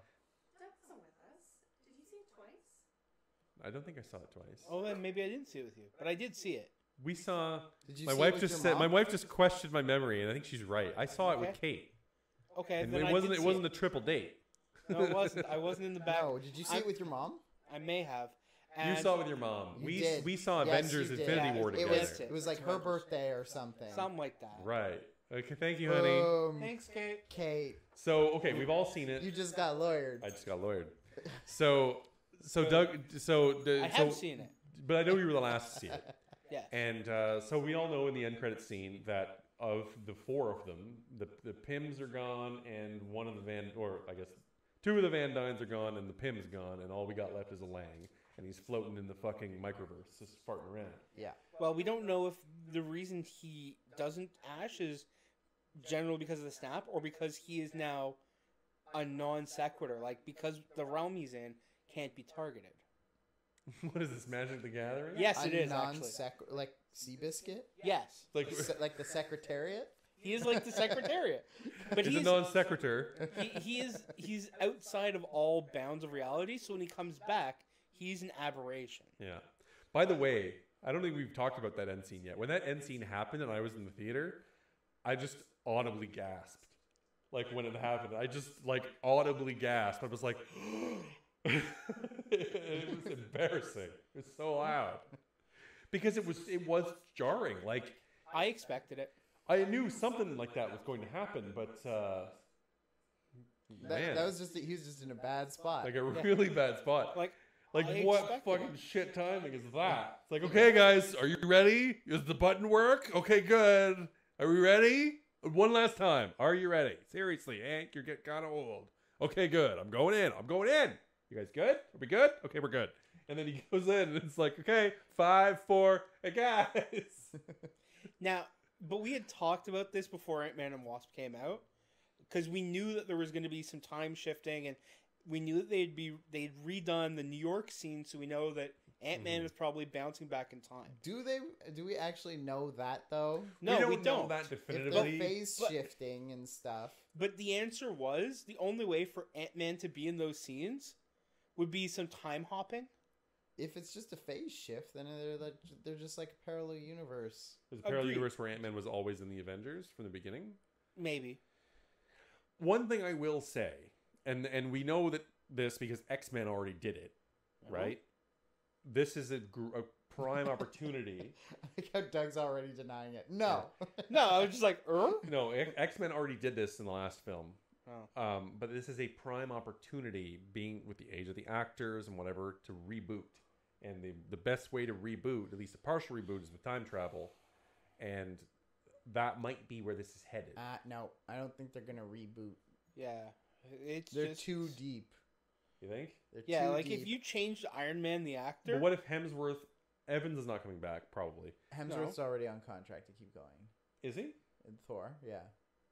Doug wasn't with us. Did you see it twice? I don't think I saw it twice. Oh, then maybe I didn't see it with you, but I did see it. We saw. Did you My see wife it with just your said. mom? My wife just questioned my memory, and I think she's right. I saw it with Okay. Kate, Okay, and then it I wasn't. did It see wasn't a triple date. No, it wasn't. I wasn't in the back. No, did you see I'm- it with your mom? I may have. You And saw it with your mom. You did. We saw Yes, Avengers you did. Infinity Yeah, War it together. was- It was like her birthday or something. something like that. Right. Okay. Thank you, honey. Thanks, Kate. Kate, So okay, we've all seen it. you just got lawyered. I just got lawyered. So Doug. I have seen it. But I know you were the last to see it. Yes. And so we all know in the end credit scene that of the four of them, the Pims are gone, and one of the I guess two of the Van Dynes are gone, and the Pim's gone, and all we got left is a Lang, and he's floating in the fucking microverse, just farting around. Yeah. Well, we don't know if the reason he doesn't ash is generally because of the snap or because he is now a non sequitur, like because the realm he's in can't be targeted. What is this, Magic the Gathering? Yes, it A is actually. like Seabiscuit? Yes, Like, Like the Secretariat? he is like the Secretariat, but he's a he's non-secretary. he's outside of all bounds of reality. So when he comes back, he's an aberration. Yeah. By the way, I don't think we've talked about that end scene yet. When that end scene happened and I was in the theater, I just audibly gasped. Like when it happened, I just like audibly gasped. I was like, it was embarrassing. It was so loud because it was jarring. Like I expected it. I knew something like that was going to happen, but man, That was just he was just in a bad spot. like a really bad spot. Like I What expected fucking it. shit timing is that? It's like, okay, guys, are you ready? Does the button work? Okay, good. Are we ready? One last time. Are you ready? Seriously, Hank, you're getting kind of old. Okay, good. I'm going in. You guys good? Are we good? Okay, we're good. And then he goes in, and it's like, okay, 5, 4, hey, guys. Now, but we had talked about this before Ant-Man and Wasp came out, because we knew that there was going to be some time shifting, and we knew that they'd redone the New York scene, so we know that Ant-Man is probably bouncing back in time. Do we actually know that though? No, we know don't. that If they're definitively. phase but- shifting and stuff. But the answer was the only way for Ant-Man to be in those scenes would be some time hopping. If it's just a phase shift, then they're just like a parallel universe. There's a parallel Agreed. universe where Ant-Man was always in the Avengers from the beginning. Maybe. One thing I will say, and we know that this because X-Men already did it, right? This is a prime opportunity. I like how Doug's already denying it. No. No, I was just like, No, X-Men already did this in the last film. Oh. But this is a prime opportunity, being with the age of the actors and whatever, to reboot. And the best way to reboot, at least a partial reboot, is with time travel. And that might be where this is headed. No, I don't think they're gonna reboot. Yeah. It's They're just, too deep. You think? They're Yeah, too like deep. if you changed Iron Man the actor. But what if Hemsworth Evans is not coming back, probably. Hemsworth's already on contract to keep going. Is he? In Thor, yeah.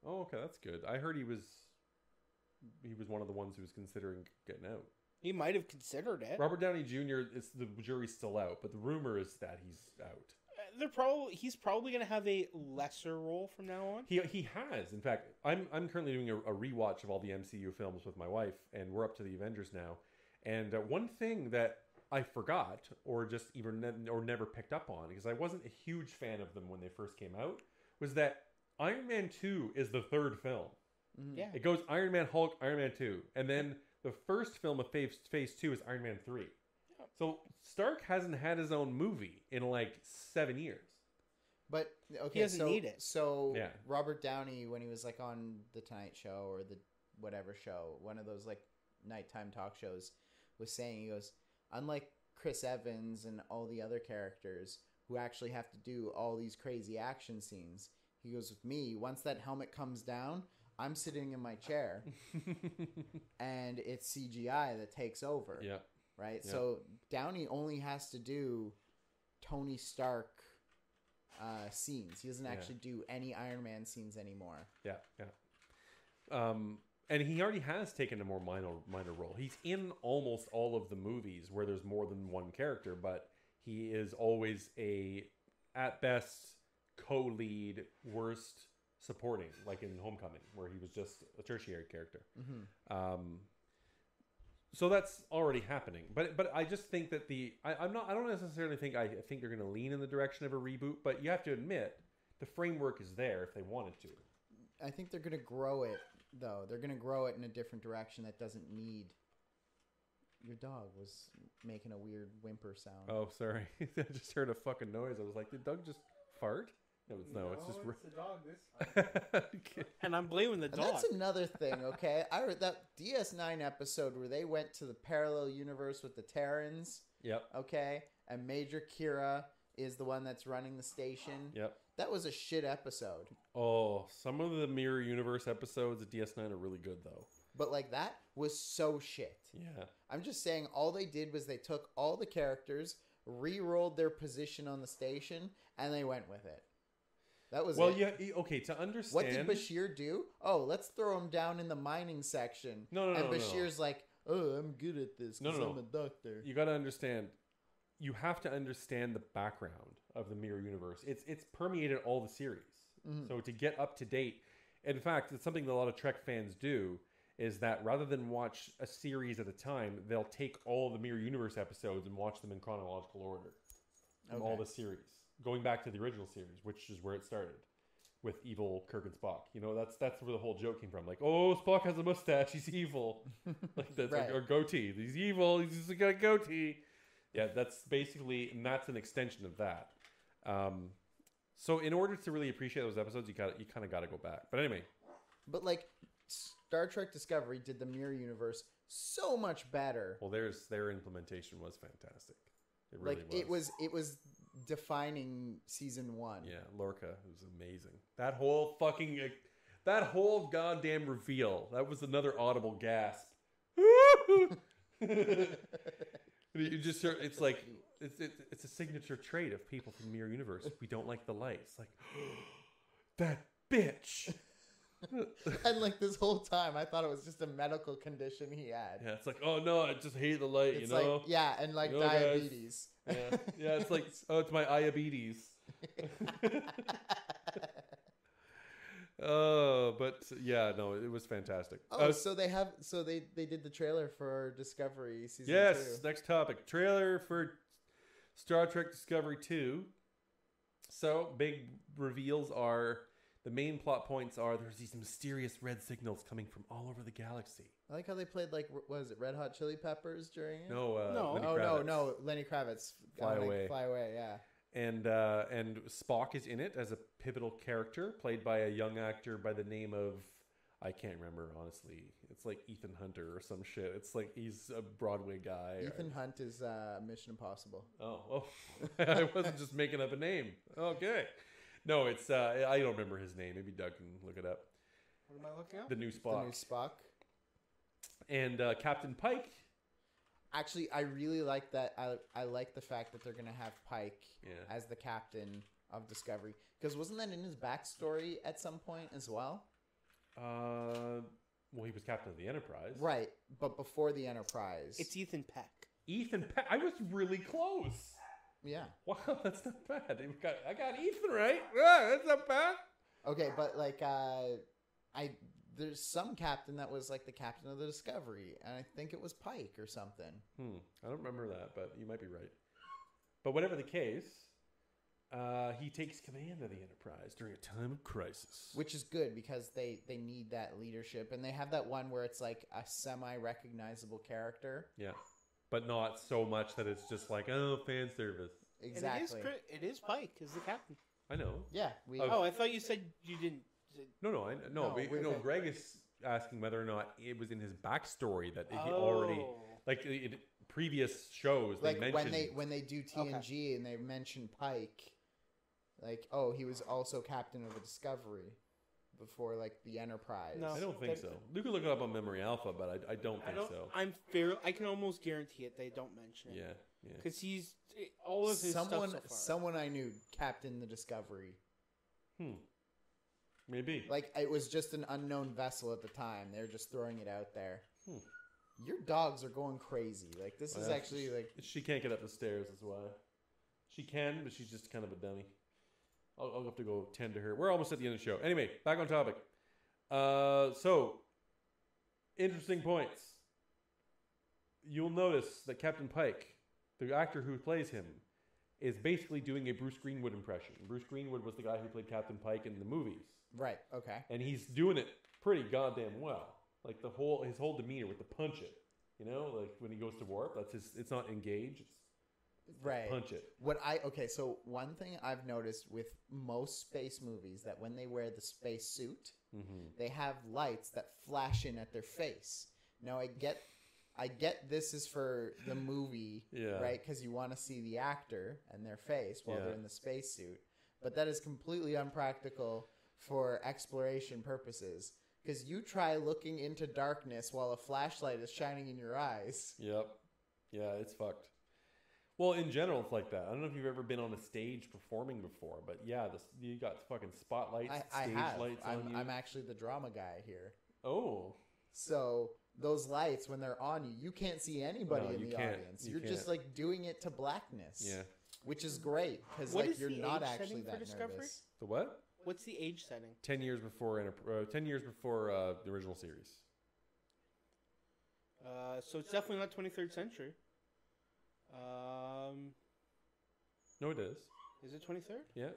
Oh, okay, that's good. I heard he was one of the ones who was considering getting out. He might have considered it. Robert Downey Jr. The jury's still out, but the rumor is that he's out. He's probably going to have a lesser role from now on. He has. In fact, I'm currently doing a rewatch of all the MCU films with my wife, and we're up to the Avengers now. And one thing that I forgot, or just never picked up on, because I wasn't a huge fan of them when they first came out, was that Iron Man 2 is the third film. Mm-hmm. Yeah. It goes Iron Man, Hulk, Iron Man 2, and then the first film of Phase 2 is Iron Man 3. Yeah. So Stark hasn't had his own movie in like 7 years. But okay, He doesn't need it. So Yeah. Robert Downey, when he was like on the Tonight Show or the whatever show, one of those like nighttime talk shows, was saying, he goes, unlike Chris Evans and all the other characters who actually have to do all these crazy action scenes, he goes, with me, once that helmet comes down, I'm sitting in my chair and it's CGI that takes over. Yeah. Right? Yeah. So Downey only has to do Tony Stark scenes. He doesn't actually do any Iron Man scenes anymore. Yeah, yeah. And he already has taken a more minor role. He's in almost all of the movies where there's more than one character, but he is always at best, co-lead, worst supporting, like in Homecoming, where he was just a tertiary character. Mm-hmm. So that's already happening. But I just think that I don't necessarily think I think they're going to lean in the direction of a reboot, but you have to admit the framework is there if they wanted to. I think they're going to grow it, though. They're going to grow it in a different direction that doesn't need... Your dog was making a weird whimper sound. Oh, sorry. I just heard a fucking noise. I was like, did Doug just fart? No, it's just... the dog this time. And I'm blaming the And dog. that's another thing, okay? I heard that DS9 episode where they went to the parallel universe with the Terrans, Yep. okay? And Major Kira is the one that's running the station. Yep. That was a shit episode. Oh, some of the Mirror Universe episodes of DS9 are really good, though. But, like, that was so shit. Yeah. I'm just saying all they did was they took all the characters, re-rolled their position on the station, and they went with it. That was Well, it. yeah, okay, to understand... What did Bashir do? Oh, let's throw him down in the mining section. No. And Bashir's like, oh, I'm good at this because No. I'm a doctor. You got to understand... You have to understand the background of the Mirror Universe. It's permeated all the series. Mm-hmm. So to get up to date... In fact, it's something that a lot of Trek fans do, is that rather than watch a series at a time, they'll take all the Mirror Universe episodes and watch them in chronological order. From all the series. Going back to the original series, which is where it started. With evil Kirk and Spock. You know, that's where the whole joke came from. Like, oh, Spock has a mustache, he's evil. Like that's Right. or goatee. He's evil, he's just got a goatee. Yeah, that's basically, and that's an extension of that. So in order to really appreciate those episodes, you kind of got to go back. But anyway. But, like, Star Trek Discovery did the Mirror Universe so much better. Well, their implementation was fantastic. It really like, it was defining season 1. Yeah, Lorca was amazing. That whole goddamn reveal. That was another audible gasp. You just heard, it's like it's a signature trait of people from Mirror Universe. We don't like the light. It's like that bitch. And, like, this whole time, I thought it was just a medical condition he had. Yeah, it's like, oh no, I just hate the light. It's you know, like, yeah, and, like, You know, guys. diabetes. yeah. It's like, oh, it's my diabetes. But yeah, no, it was fantastic. Oh, so they did the trailer for Discovery season 2. Yes, next topic. Trailer for Star Trek Discovery 2. So, big reveals are, the main plot points are, there's these mysterious red signals coming from all over the galaxy. I like how they played, like, what was it, Red Hot Chili Peppers during it? No, Lenny Oh, Kravitz. no, Lenny Kravitz. Fly Away. Fly Away, yeah. And Spock is in it as a pivotal character, played by a young actor by the name of, I can't remember, honestly. It's like Ethan Hunter or some shit. It's like he's a Broadway guy. Ethan Hunt is Mission Impossible. Oh, I wasn't just making up a name. Okay. No, it's, I don't remember his name. Maybe Doug can look it up. What am I looking at? The new The Spock. new Spock. And Captain Pike. Actually, I really like that. I like the fact that they're going to have Pike Yeah. as the captain of Discovery. Because wasn't that in his backstory at some point as well? Well, he was captain of the Enterprise. Right, but before the Enterprise. It's Ethan Peck. Ethan Peck. I was really close. Yeah. Wow, that's not bad. I got Ethan right. Yeah, that's not bad. Okay, but like there's some captain that was like the captain of the Discovery, and I think it was Pike or something. I don't remember that, but you might be right. But whatever the case, he takes command of the Enterprise during a time of crisis. Which is good because they need that leadership, and they have that one where it's like a semi-recognizable character. Yeah, but not so much that it's just like, oh, fan service. Exactly. And it is Pike as the captain. I know. Yeah. Oh, I thought you said you didn't. No. Greg is asking whether or not it was in his backstory that he already like in previous shows. Like they mentioned when they do TNG and they mention Pike, like he was also captain of the Discovery before like the Enterprise. No. I don't think so. You can look it up on Memory Alpha, but I don't think so. I can almost guarantee it. They don't mention it. Yeah. Because he's all of his stuff so far. Someone I knew captained the Discovery. Maybe. Like it was just an unknown vessel at the time. They're just throwing it out there. Your dogs are going crazy. Like this is actually like she can't get up the stairs. That's why she can, but she's just kind of a dummy. I'll have to go tend to her. We're almost at the end of the show. Anyway, back on topic. So interesting points. You'll notice that Captain Pike, the actor who plays him, is basically doing a Bruce Greenwood impression. Bruce Greenwood was the guy who played Captain Pike in the movies. right. Okay. And he's doing it pretty goddamn well. Like his whole demeanor with the punch it, like when he goes to warp, that's it's not engage, it's right. punch it. So one thing I've noticed with most space movies that when they wear the space suit, they have lights that flash in at their face. Now I get this is for the movie, right? Because you want to see the actor and their face while they're in the spacesuit. But that is completely unpractical for exploration purposes. Because you try looking into darkness while a flashlight is shining in your eyes. Yep. Yeah, it's fucked. Well, in general, it's like that. I don't know if you've ever been on a stage performing before, but yeah, you got fucking spotlights, stage lights on you. I'm actually the drama guy here. Oh. So those lights, when they're on you, you can't see anybody in the audience. You're just like doing it to blackness. Yeah. Which is great because like you're not actually that nervous. The what? What's the age setting? 10 years before the original series. So it's definitely not 23rd century. No, it is. Is it 23rd? Yeah,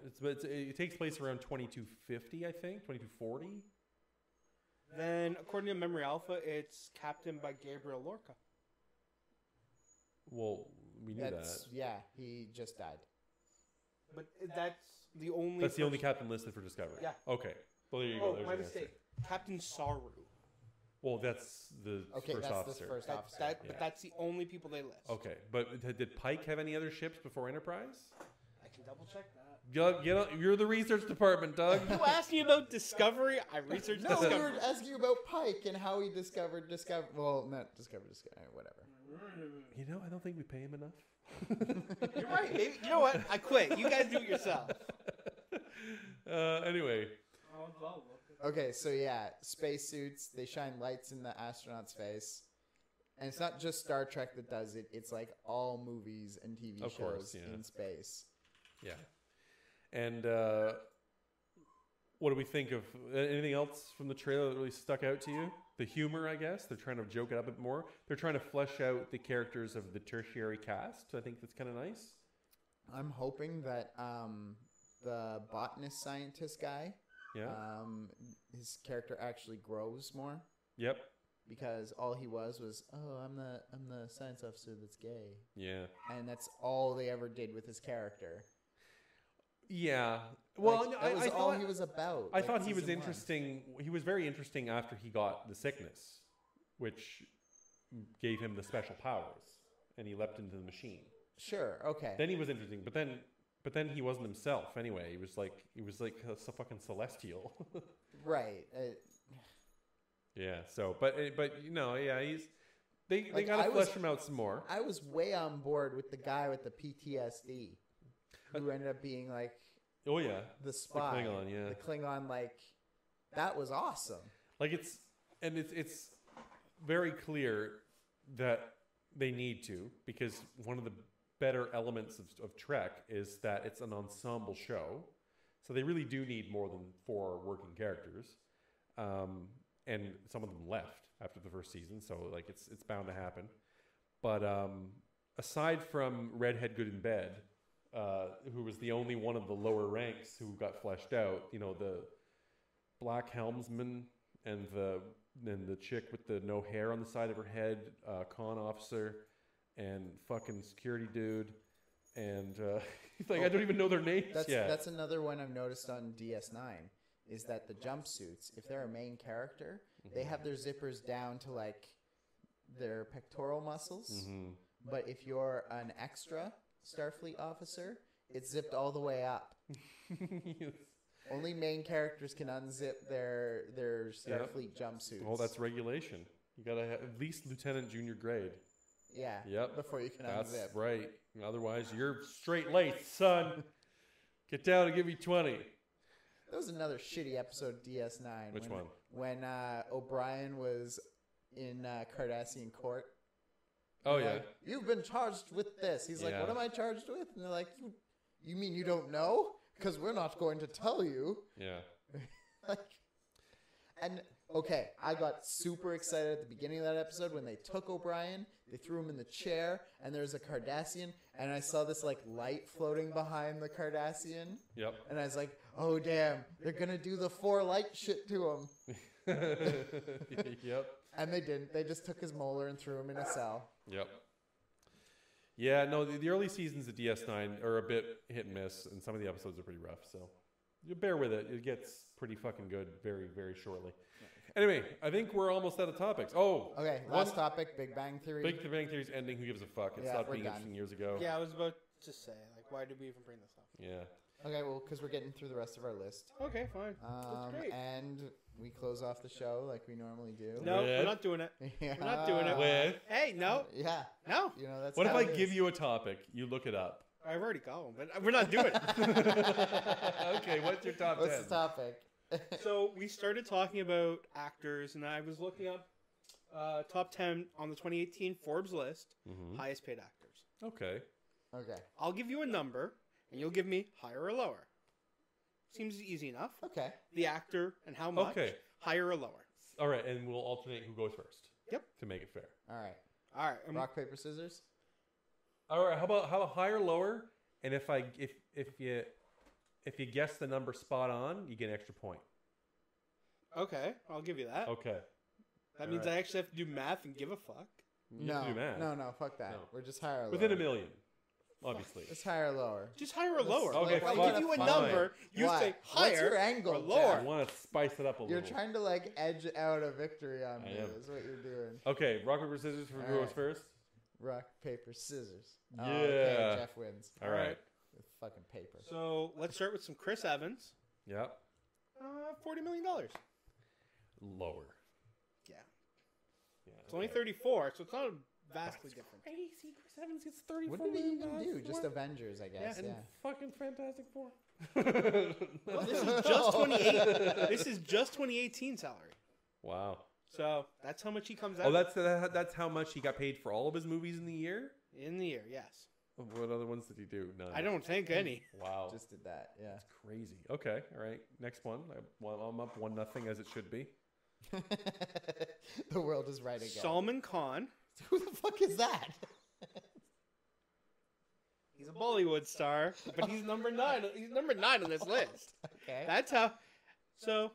it takes place around 2250, I think, 2240. Then, according to Memory Alpha, it's captained by Gabriel Lorca. Well, we knew that. Yeah, he just died. But that's the only. That's the only captain listed for Discovery. Yeah. Okay. Well, there you go. Oh, my mistake. Captain Saru. Well, that's the first officer. The first officer. But that's the only people they list. Okay, but did Pike have any other ships before Enterprise? I can double check that. You're the research department, Doug. You asked me about Discovery. I researched Discovery. No, we were asking you about Pike and how he discovered. Well, not discovered. Whatever. I don't think we pay him enough. You're right. Maybe, you know what? I quit. You guys do it yourself. Anyway. Okay, so yeah, spacesuits, they shine lights in the astronaut's face. And it's not just Star Trek that does it, it's like all movies and TV shows in space. Yeah. And what do we think of anything else from the trailer that really stuck out to you? The humor, I guess. They're trying to joke it up a bit more. They're trying to flesh out the characters of the tertiary cast. I think that's kind of nice. I'm hoping that the botanist scientist guy, his character actually grows more. Yep. Because all he was, I'm the science officer that's gay. Yeah. And that's all they ever did with his character. Yeah. Well, that was all he was about. I thought he was interesting. He was very interesting after he got the sickness, which gave him the special powers, and he leapt into the machine. Sure. Okay. Then he was interesting, but then he wasn't himself anyway. He was like a fucking celestial. Right. Yeah. So, but he's They Like, gotta I flesh was- him out some more. I was way on board with the guy with the PTSD, who ended up being like Oh yeah, the spy, Klingon, yeah. the Klingon. Like that was awesome. Like it's very clear that they need to, because one of the better elements of Trek is that it's an ensemble show, so they really do need more than 4 working characters, and some of them left after the first season, so like it's bound to happen. But aside from Redhead Good in Bed, who was the only one of the lower ranks who got fleshed out, you know, the black helmsman and the chick with the no hair on the side of her head, con officer, and fucking security dude, and like I don't even know their names yet. That's another one I've noticed on DS9 is that the jumpsuits, if they're a main character, they have their zippers down to like their pectoral muscles. Mm-hmm. But if you're an extra Starfleet officer, it's zipped all the way up. Only main characters can unzip their Starfleet jumpsuits. Oh, that's regulation. You gotta have at least lieutenant junior grade. yeah. Yep. Before you can That's unzip. right. Otherwise, you're straight laced, son. Get down and give me 20. That was another shitty episode of DS9. Which one? When O'Brien was in Cardassian court. Oh They're yeah. like, you've been charged with this. He's like, Yeah. what am I charged with? And they're like, you mean you don't know? Because we're not going to tell you. Yeah. Like, and okay, I got super excited at the beginning of that episode when they took O'Brien, they threw him in the chair, and there's a Cardassian, and I saw this like light floating behind the Cardassian, Yep. and I was like, oh damn, they're gonna do the 4 light shit to him. Yep. And they didn't. They just took his molar and threw him in a cell. Yep. Yeah, no, the early seasons of DS9 are a bit hit and miss, and some of the episodes are pretty rough, so you bear with it. It gets pretty fucking good very, very shortly. Anyway, I think we're almost out of topics. Oh, Okay, last topic, Big Bang Theory. Big Bang Theory's ending. Who gives a fuck? It Yeah, stopped we're being done. interesting years ago. Yeah, I was about to say, like, why did we even bring this up? Yeah. Okay, well, because we're getting through the rest of our list. Okay, fine. That's great. And we close off the show like we normally do. No, With- we're not doing it. Yeah. We're not doing it. With Hey, no, Yeah. no. You know, that's what if how I it give is. you a topic, you look it up? I've already got one, but we're not doing it. Okay, what's your top What's 10? the topic? So we started talking about actors, and I was looking up top 10 on the 2018 Forbes list, Mhm. highest paid actors. Okay. Okay. I'll give you a number, and you'll give me higher or lower. Seems easy enough. Okay. The actor and how much, Okay. higher or lower. All right, and we'll alternate who goes first. Yep. To make it fair. All right. All right. Rock, paper, scissors. All right. How about higher, lower? And if you guess the number spot on, you get an extra point. Okay, I'll give you that. Okay. That means Alright. I actually have to do math and give a fuck. You have to do math. No, fuck that. No. We're just higher or lower. Within a million, obviously. It's higher or lower. Just higher or lower. Okay, Like, fine, I'll give you a fine. number. You Why? say What's higher your angle, or Jack? lower. I want to spice it up a You're little. trying to like edge out a victory on me. I am. Is what you're doing. Okay, rock, paper, scissors for who Alright. goes first? Rock, paper, scissors. Yeah. Okay, Jeff wins. All right. With fucking paper. So let's start with some Chris Evans. Yep. $40 million. Lower. Yeah. Yeah. It's only 34, so it's not vastly different. Crazy. Chris Evans gets 34 What did he million even dollars do? for Just it? Avengers, I guess. and Yeah. fucking Fantastic Four. Well, this is just 28. This is just 2018 salary. Wow. So that's how much he comes out Oh, that's how much he got paid for all of his movies in the year? in the year. Yes. What other ones did he do? None. I don't think any. Wow. Just did that. Yeah. That's crazy. Okay. All right. Next one. I'm up 1-0 as it should be. The world is right again. Salman Khan. Who the fuck is that? He's a Bollywood star, but he's number 9. He's number 9 on this list. Okay. That's how. So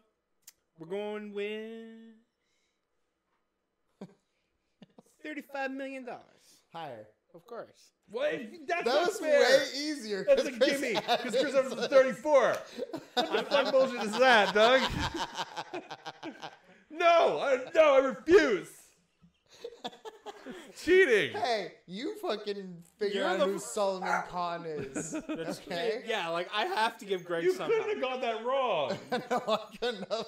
we're going with $35 million. Higher. Of course. Wait, that's That not was fair. way easier. That's a 'cause Chris gimme. Because Evans Chris Evans is 34. What the fuck bullshit is that, Doug? No, I refuse. cheating. Hey, you fucking figure You're out the- who Solomon Khan is. Okay? Yeah, like I have to give Greg You some. couldn't have got that wrong. No, I couldn't have.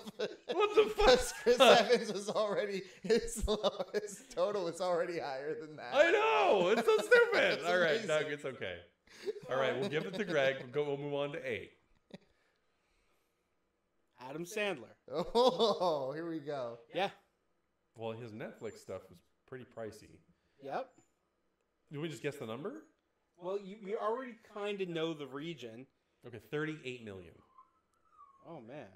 What the Because fuck? Chris Evans was already his total was already higher than that. I know. It's so stupid. It's All right, amazing. Doug, it's okay. All right, we'll give it to Greg. We'll move on to 8. Adam Sandler. Oh, here we go. Yeah. Well, his Netflix stuff was pretty pricey. Yep. Did we just guess the number? Well, you already kind of know the region. Okay, 38 million. Oh man.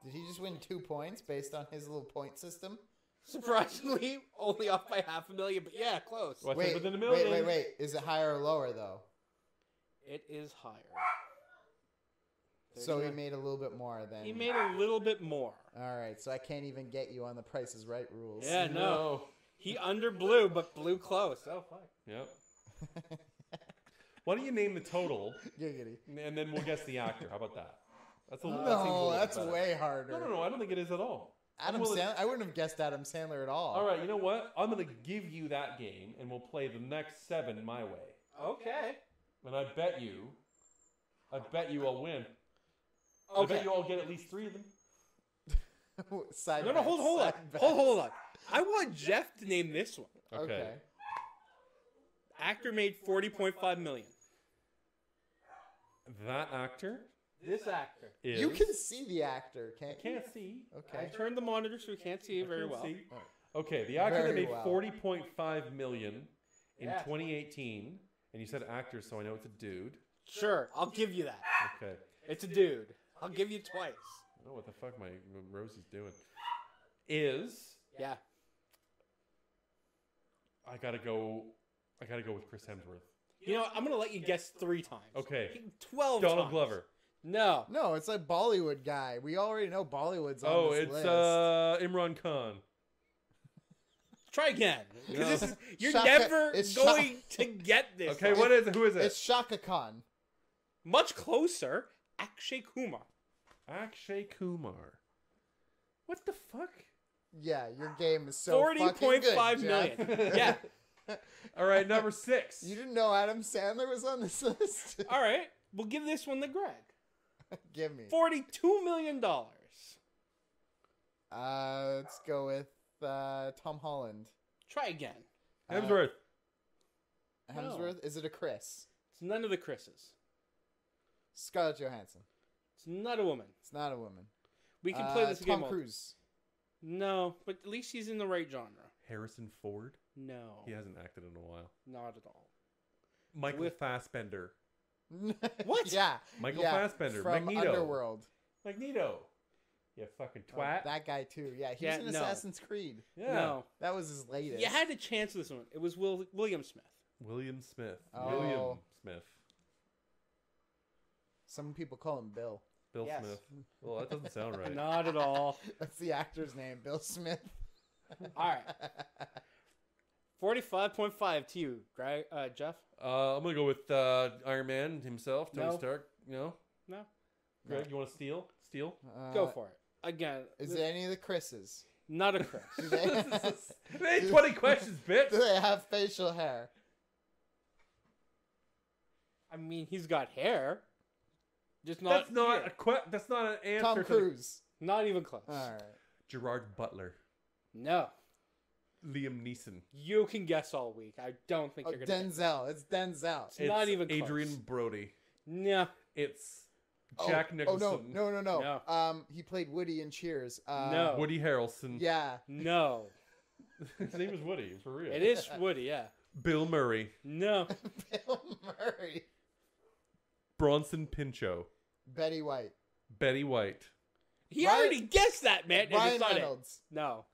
Did he just win 2 points based on his little point system? Surprisingly, only off by $500,000, but yeah, close. Well, I Wait, said within a million. wait. Is it higher or lower though? It is higher. So he 39. made a little bit more than. He made a little bit more. All right, so I can't even get you on the Price is Right rules. Yeah, no. He under blew, but blew close. Oh fuck. Yep. Why don't you name the total, Giggity. and then we'll guess the actor? How about that? That seems a little No, that's better. way harder. No. I don't think it is at all. Adam Sandler. I wouldn't have guessed Adam Sandler at all. All right, you know what? I'm going to give you that game, and we'll play the next 7 my way. Okay. And I bet you I'll win. I Okay. bet you I'll get at least 3 of them. Side No, bets, hold on. side bets. Hold on. I want Jeff to name this one. Okay. Actor made $40.5 million. That actor This actor. is... You can see the actor, can't you? Can't see. I Okay. turned the monitor so we can't see it very Can't well. see. Okay, the actor that Very made well. 40.5 million in Yeah. 2018, and you said actor, so I know it's a dude. Sure, I'll give you that. Okay. It's a dude. I'll give you twice. I don't know what the fuck my Rosie's doing. Is Yeah. I gotta go with Chris Hemsworth. You know, I'm gonna let you guess 3 times. Okay. 12 Donald times. Glover. No. No, it's a Bollywood guy. We already know Bollywood's on Oh, this it's list. Imran Khan. Try again. 'Cause No. this is, you're Shaka- never it's going to get this. Okay, one. what is it? Who is it? It's Shaka Khan. Much closer. Akshay Kumar. Akshay Kumar. What the fuck? Yeah, your game is so fucking good, 40.5 Jeff. million. Yeah. All right, number 6. You didn't know Adam Sandler was on this list? All right. We'll give this one to Greg. Give me. $42 million. Let's go with Tom Holland. Try again. Hemsworth. Hemsworth. Is it a Chris? It's none of the Chris's. Scarlett Johansson. It's not a woman. It's not a woman. We can play this game. Tom Cruise. No, but at least he's in the right genre. Harrison Ford. No. He hasn't acted in a while. Not at all. Michael With- Fassbender. What? Yeah. Michael yeah, Fassbender. from Magneto. Underworld. Magneto. You fucking Oh, twat. that guy too. Yeah, he Yeah, was in no. Assassin's Creed. yeah. No. That was his latest. You had a chance with this one. It was William Smith. William Smith. Oh. William Smith. Some people call him Bill. Bill Yes. Smith. Well, that doesn't sound right. Not at all. That's the actor's name, Bill Smith. All right. 45.5 to you, Greg, Jeff. I'm gonna go with Iron Man himself, Tony No. Stark. No, No? Greg, you want to steal? Steal? Go for it. Again. Is there any of the Chris's? Not a Chris. Do they, Hey, 20 questions, bitch. do they have facial hair? I mean, he's got hair. Just not. That's not here. that's not an answer. Tom to the- Cruise. Not even close. All right. Gerard Butler, No. Liam Neeson. You can guess all week. I don't think Oh, you're gonna. Denzel. It's Denzel. It's not It's even close. Adrian Brody. No. It's Jack Oh Nicholson. no. He played Woody in Cheers. No. Woody Harrelson. Yeah. No. His name is Woody, for real. It is Woody. Yeah. Bill Murray, No. Bill Murray. Bronson Pinchot, Betty White. Betty White. He Ryan- already guessed that, man. and Ryan it's not it. Reynolds. No.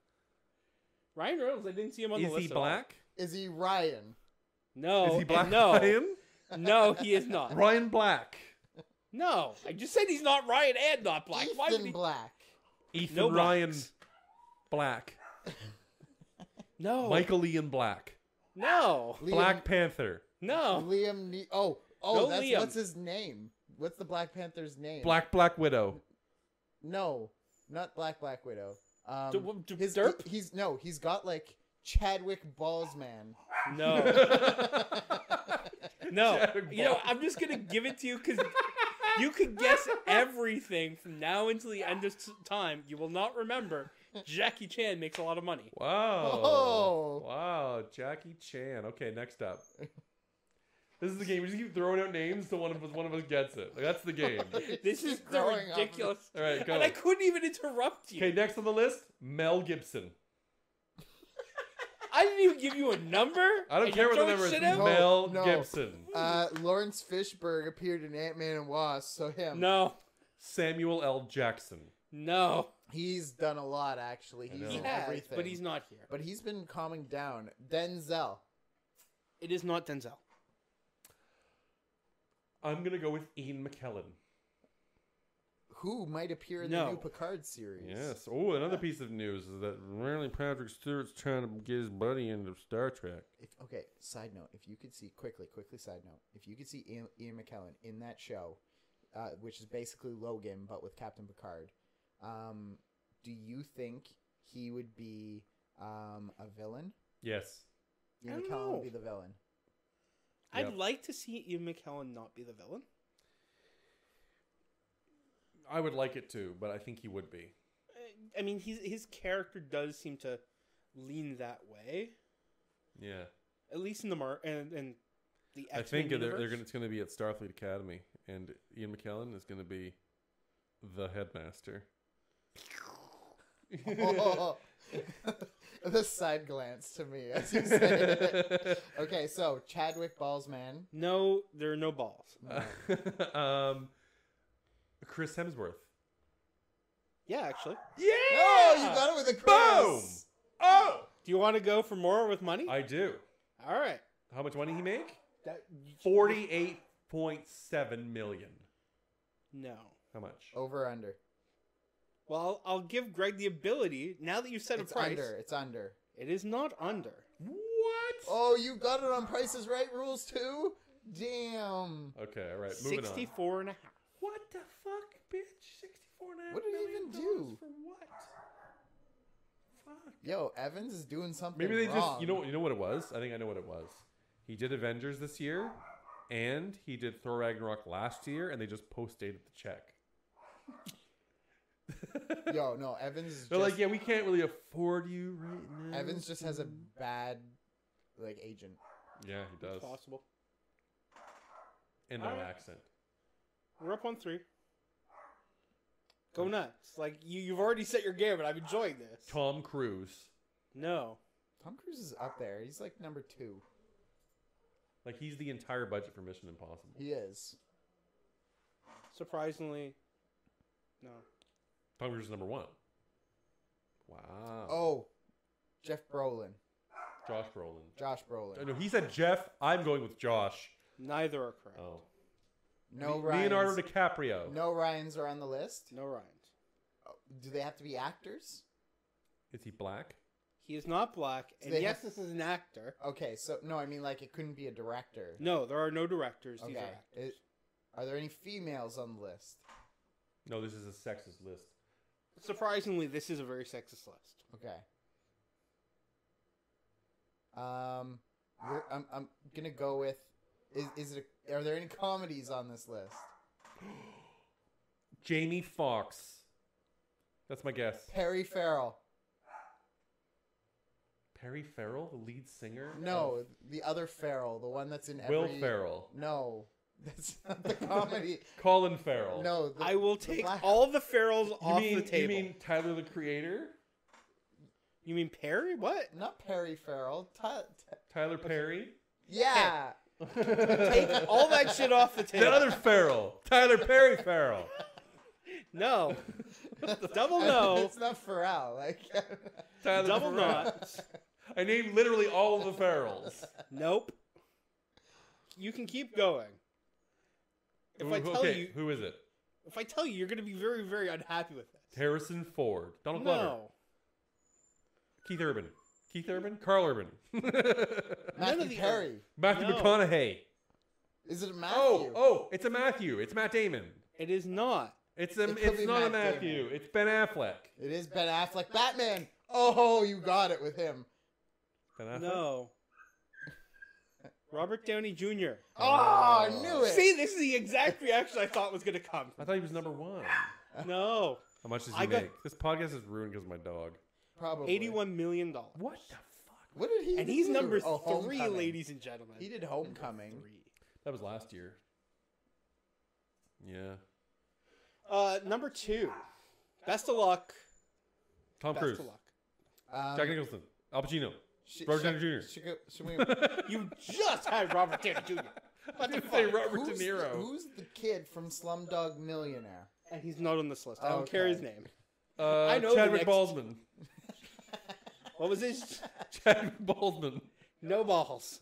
Ryan Reynolds. I didn't see him on the Is list. he at all. black? Is he Ryan? No. Is he and black? No. Ryan? No, he is not. Ryan Black. No. I just said he's not Ryan and not black. Why would Ethan he? Black. Ethan No Ryan blacks. Black. No. Michael Ian Black. No. Liam, Black Panther. No. Liam. No, That's Liam. what's his name? What's the Black Panther's name? Black Widow. No, not Black Widow. Derp? He's got like Chadwick Ballsman. No. No. Chadwick You know, Ball. I'm just going to give it to you because you could guess everything from now until the end of time. You will not remember. Jackie Chan makes a lot of money. Wow. Oh. Wow. Jackie Chan. Okay, next up. This is the game. We just keep throwing out names till one of us gets it. Like, that's the game. This is keep the growing up. ridiculous. All right, go. And I couldn't even interrupt you. Okay, next on the list, Mel Gibson. I didn't even give you a number. I don't and care you're what the throwing number is. shit out? Mel No. Gibson. Lawrence Fishburne appeared in Ant-Man and Wasp, so him. No. Samuel L. Jackson. No. He's done a lot, actually. He's know. He in has, everything. but he's not here. But he's been calming down. Denzel. It is not Denzel. I'm going to go with Ian McKellen. Who might appear in No. the new Picard series. Yes. Oh, another piece of news is that apparently Patrick Stewart's trying to get his buddy into Star Trek. Okay, side note, if you could see, quickly side note, if you could see Ian McKellen in that show, which is basically Logan, but with Captain Picard, do you think he would be a villain? Yes. I Ian don't McKellen know. would be the villain. Yep. I'd like to see Ian McKellen not be the villain. I would like it too, but I think he would be. I mean, his character does seem to lean that way, Yeah. at least in the and the X-Men I think universe. it's going to be at Starfleet Academy, and Ian McKellen is going to be the headmaster. Oh, the side glance to me as you say it. Okay, so Chadwick Ballsman. No, there are no balls. Chris Hemsworth. Yeah, actually. Yeah! Oh, you got it with a Chris. Boom! Oh! Do you want to go for more with money? I do. All right. How much money he make? That, 48.7 million. No. How much? Over or under? Well, I'll give Greg the ability. Now that you've set It's a price, under. It's under. it is not under. What? Oh, you got it on Price is Right rules too? Damn. Okay, all right. Moving on. 64 and a half. What the fuck, bitch? 64 and a half What did it million even dollars do? For what? Fuck. Yo, Evans is doing something Maybe they wrong. just, you know what it was? I think I know what it was. He did Avengers this year, and he did Thor Ragnarok last year, and they just post-dated the check. Yo, no, Evans is They're just, like, yeah, we can't really afford you right now. Evans just has a bad, like, agent. Yeah, he does. Possible. And no All right. accent. We're up on 3. Go nuts. Like, you've already set your game, and I'm enjoying this. Tom Cruise. No. Tom Cruise is up there. He's like number 2. Like, he's the entire budget for Mission Impossible. He is. Surprisingly, no. Tom Cruise is number 1. Wow. Oh, Jeff Brolin. Josh Brolin. Josh Brolin. No, he said Jeff. I'm going with Josh. Neither are correct. Oh. No Leonardo Ryans. DiCaprio. No Ryans are on the list. No Ryans. Oh, do they have to be actors? Is he black? He is not black, and They yes, have- this is an actor. Okay, so no, I mean like it couldn't be a director. No, there are no directors. These are Okay. actors. Are there any females on the list? No, this is a sexist list. Surprisingly, this is a very sexist list. Okay. I'm gonna go with. Are there any comedies on this list? Jamie Foxx. That's my guess. Perry Farrell. Perry Farrell, the lead singer? No, the other Farrell, the one that's in every. Will Ferrell. No, that's not the comedy. Colin Farrell. No, I will the take black- all the Farrells off the table. You mean Tyler the Creator? You mean Perry? What? Not Perry Farrell. Tyler Perry? Yeah. Take all that shit off the table. The other Farrell. Tyler Perry Farrell. No. Double no. It's not Farrell. Like. Tyler Double Farrell. not. I named literally all of the Farrells. Nope. You can keep going. If I tell Okay, you, who is it? if I tell you, you're going to be very, very unhappy with this. Harrison Ford. Donald Glover. No. Keith Urban. Keith Urban? Carl Urban. None Matthew of the- Perry. Matthew No. McConaughey. Is it Matthew? Oh, it's a Matthew. It's Matt Damon. It is not. It's It could it's be not a Matt Matthew. Damon. It's Ben Affleck. It is Ben Affleck. Batman. Oh, you got it with him. Ben Affleck. No. Robert Downey Jr. Oh, I knew it. See, this is the exact reaction I thought was going to come. I thought he was number one. No. How much does I he got- make? This podcast is ruined because of my dog. Probably. $81 million. What the fuck? What did he And do? he's number Oh, 3, Homecoming. ladies and gentlemen. He did Homecoming. Number 3. That was last year. Yeah. Number 2. Best of luck. Tom Best Cruise. of luck. Jack Nicholson. Al Pacino. Sh- Robert sh- Downey Jr. should we- You just had Robert Downey Jr. What the Say fuck? Robert who's, De Niro. who's the kid from Slumdog Millionaire? And he's not on this list. I don't Okay. care his name. I know the Chadwick next- Boseman. What was his? Chadwick Boseman. No balls.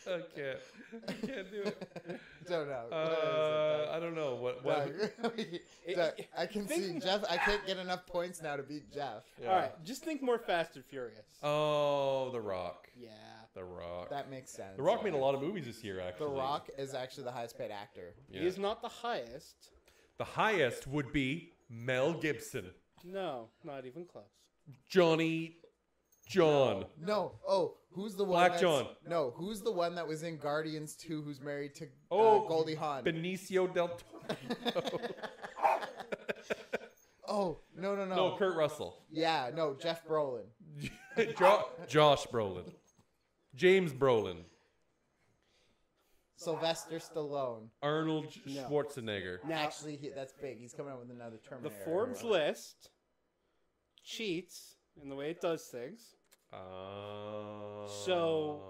I can't do it. Don't know. I don't know what. Doug, Doug, I can Think- see Jeff. I can't get enough points now to beat Jeff. Yeah. All right, just think more Fast and Furious. Oh, The Rock. Yeah. The Rock. That makes sense. The Rock made a lot of movies this year, The actually. Rock is actually the highest paid actor. Yeah. He is not the highest. The highest would be Mel Gibson. No, not even close. Johnny John. No. Oh, who's the one? Black that's- John. No, who's the one that was in Guardians 2 who's married to Oh, Goldie Hawn? Benicio del Toro. Oh, no. No, Kurt Russell. Yeah, no, Jeff Brolin. Josh Brolin. James Brolin. Sylvester Stallone. Arnold No. Schwarzenegger. Actually, that's big. He's coming out with another The Terminator. Forbes list cheats in the way it does things. So-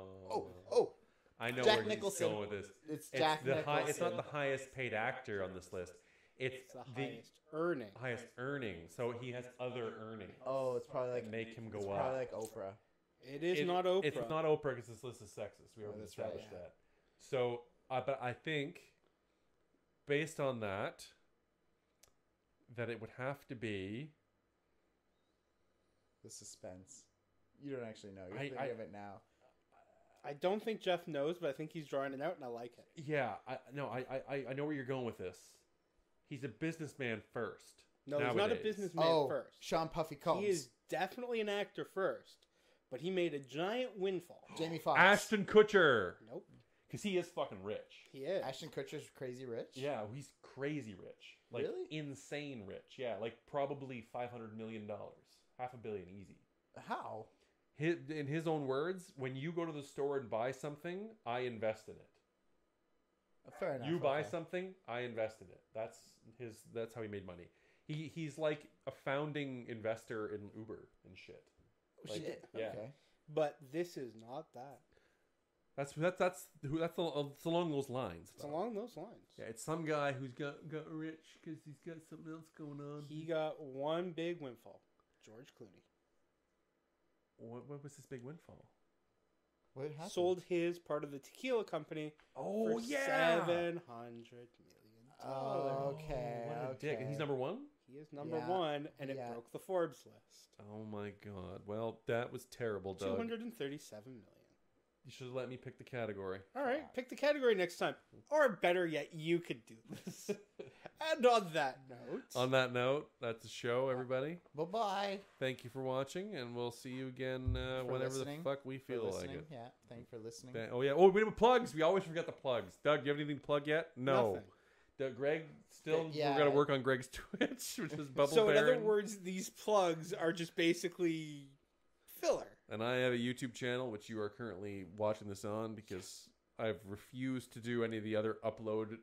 Oh, I know Jack where Nicholson. he's going with this. it's Jack Nicholson. It's not the highest paid actor on this list. It's It's the highest earning. highest earning. So he has other earnings Oh, it's probably like that make him go it's up. probably like Oprah. It is not Oprah. It's not Oprah because this list is sexist. We already that's right, established yeah. that. So, but I think, based on that, that it would have to be. The suspense. You don't actually know. You're I- thinking I- of it now. I don't think Jeff knows, but I think he's drawing it out, and I like it. Yeah, I know where you're going with this. He's a businessman first. No, he's not a nowadays. businessman Oh, first. Sean Puffy Combs. He is definitely an actor first, but he made a giant windfall. Jamie Foxx. Ashton Kutcher, Nope, because he is fucking rich. he is. Ashton Kutcher's crazy rich. Yeah, he's crazy rich, like Really? insane rich. Yeah, like probably $500 million, $500 million easy. How? In his own words, when you go to the store and buy something, I invest in it. Fair enough. You buy okay. something, I invest in it. That's how he made money. He's like a founding investor in Uber and shit. Like, Shit. yeah. Okay. But this is not that. That's along those lines. It's along those lines. Yeah, it's some guy who's got rich because he's got something else going on. He got one big windfall. George Clooney What was this big windfall? What happened? sold his part of the tequila company Oh for yeah, $700 million. Okay. What a dick! And he's okay. number one. He is number Yeah. one, and it Yeah. broke the Forbes list. Oh my god! Well, that was terrible, Doug. 237 million. You should have let me pick the category. All right, pick the category next time, or better yet, you could do this. And on that note, On that note, that's the show, everybody. Bye-bye. Thank you for watching, and we'll see you again whenever listening. the fuck we For feel like listening. it. Yeah. Thank you for listening. Oh yeah. Oh, we have plugs. We always forget the plugs. Doug, do you have anything to plug yet? No. nothing. Greg, still Yeah. we're gonna work on Greg's Twitch, which is Bubble So in other Baron. words, these plugs are just basically filler. And I have a YouTube channel which you are currently watching this on because I've refused to do any of the other upload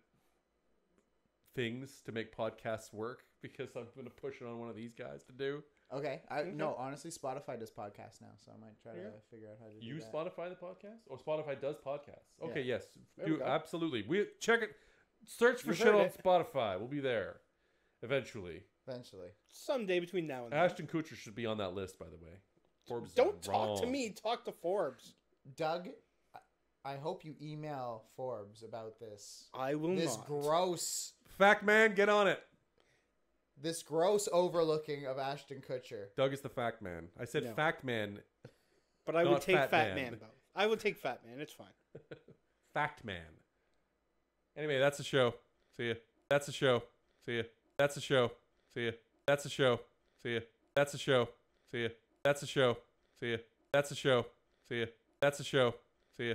things to make podcasts work because I'm going to push it on one of these guys to do. Okay. Okay. No, honestly, Spotify does podcasts now, so I might try Yeah. to figure out how to do You that. Spotify the podcast? Or Spotify does podcasts. Okay, yes. There we Do go. absolutely. We check it. Search for You shit heard on it. Spotify. We'll be there eventually. Eventually. Someday between now and then. Ashton Kutcher should be on that list, by the way. Forbes is Don't talk to wrong. me. Talk to Forbes. Doug, I hope you email Forbes about this. I will This not. gross, Fact man, get on it. this gross overlooking of Ashton Kutcher. Doug is the fact man. I said No. fact man, But I would Not take Fat Fat Man. Man though. I would take Fat Man. It's fine. fact man. Anyway, that's the show. See ya. That's a show. See ya. That's a show. See ya. That's a show. See ya. That's a show. See ya. That's a show. See ya. That's a show. See ya. That's a show. See ya.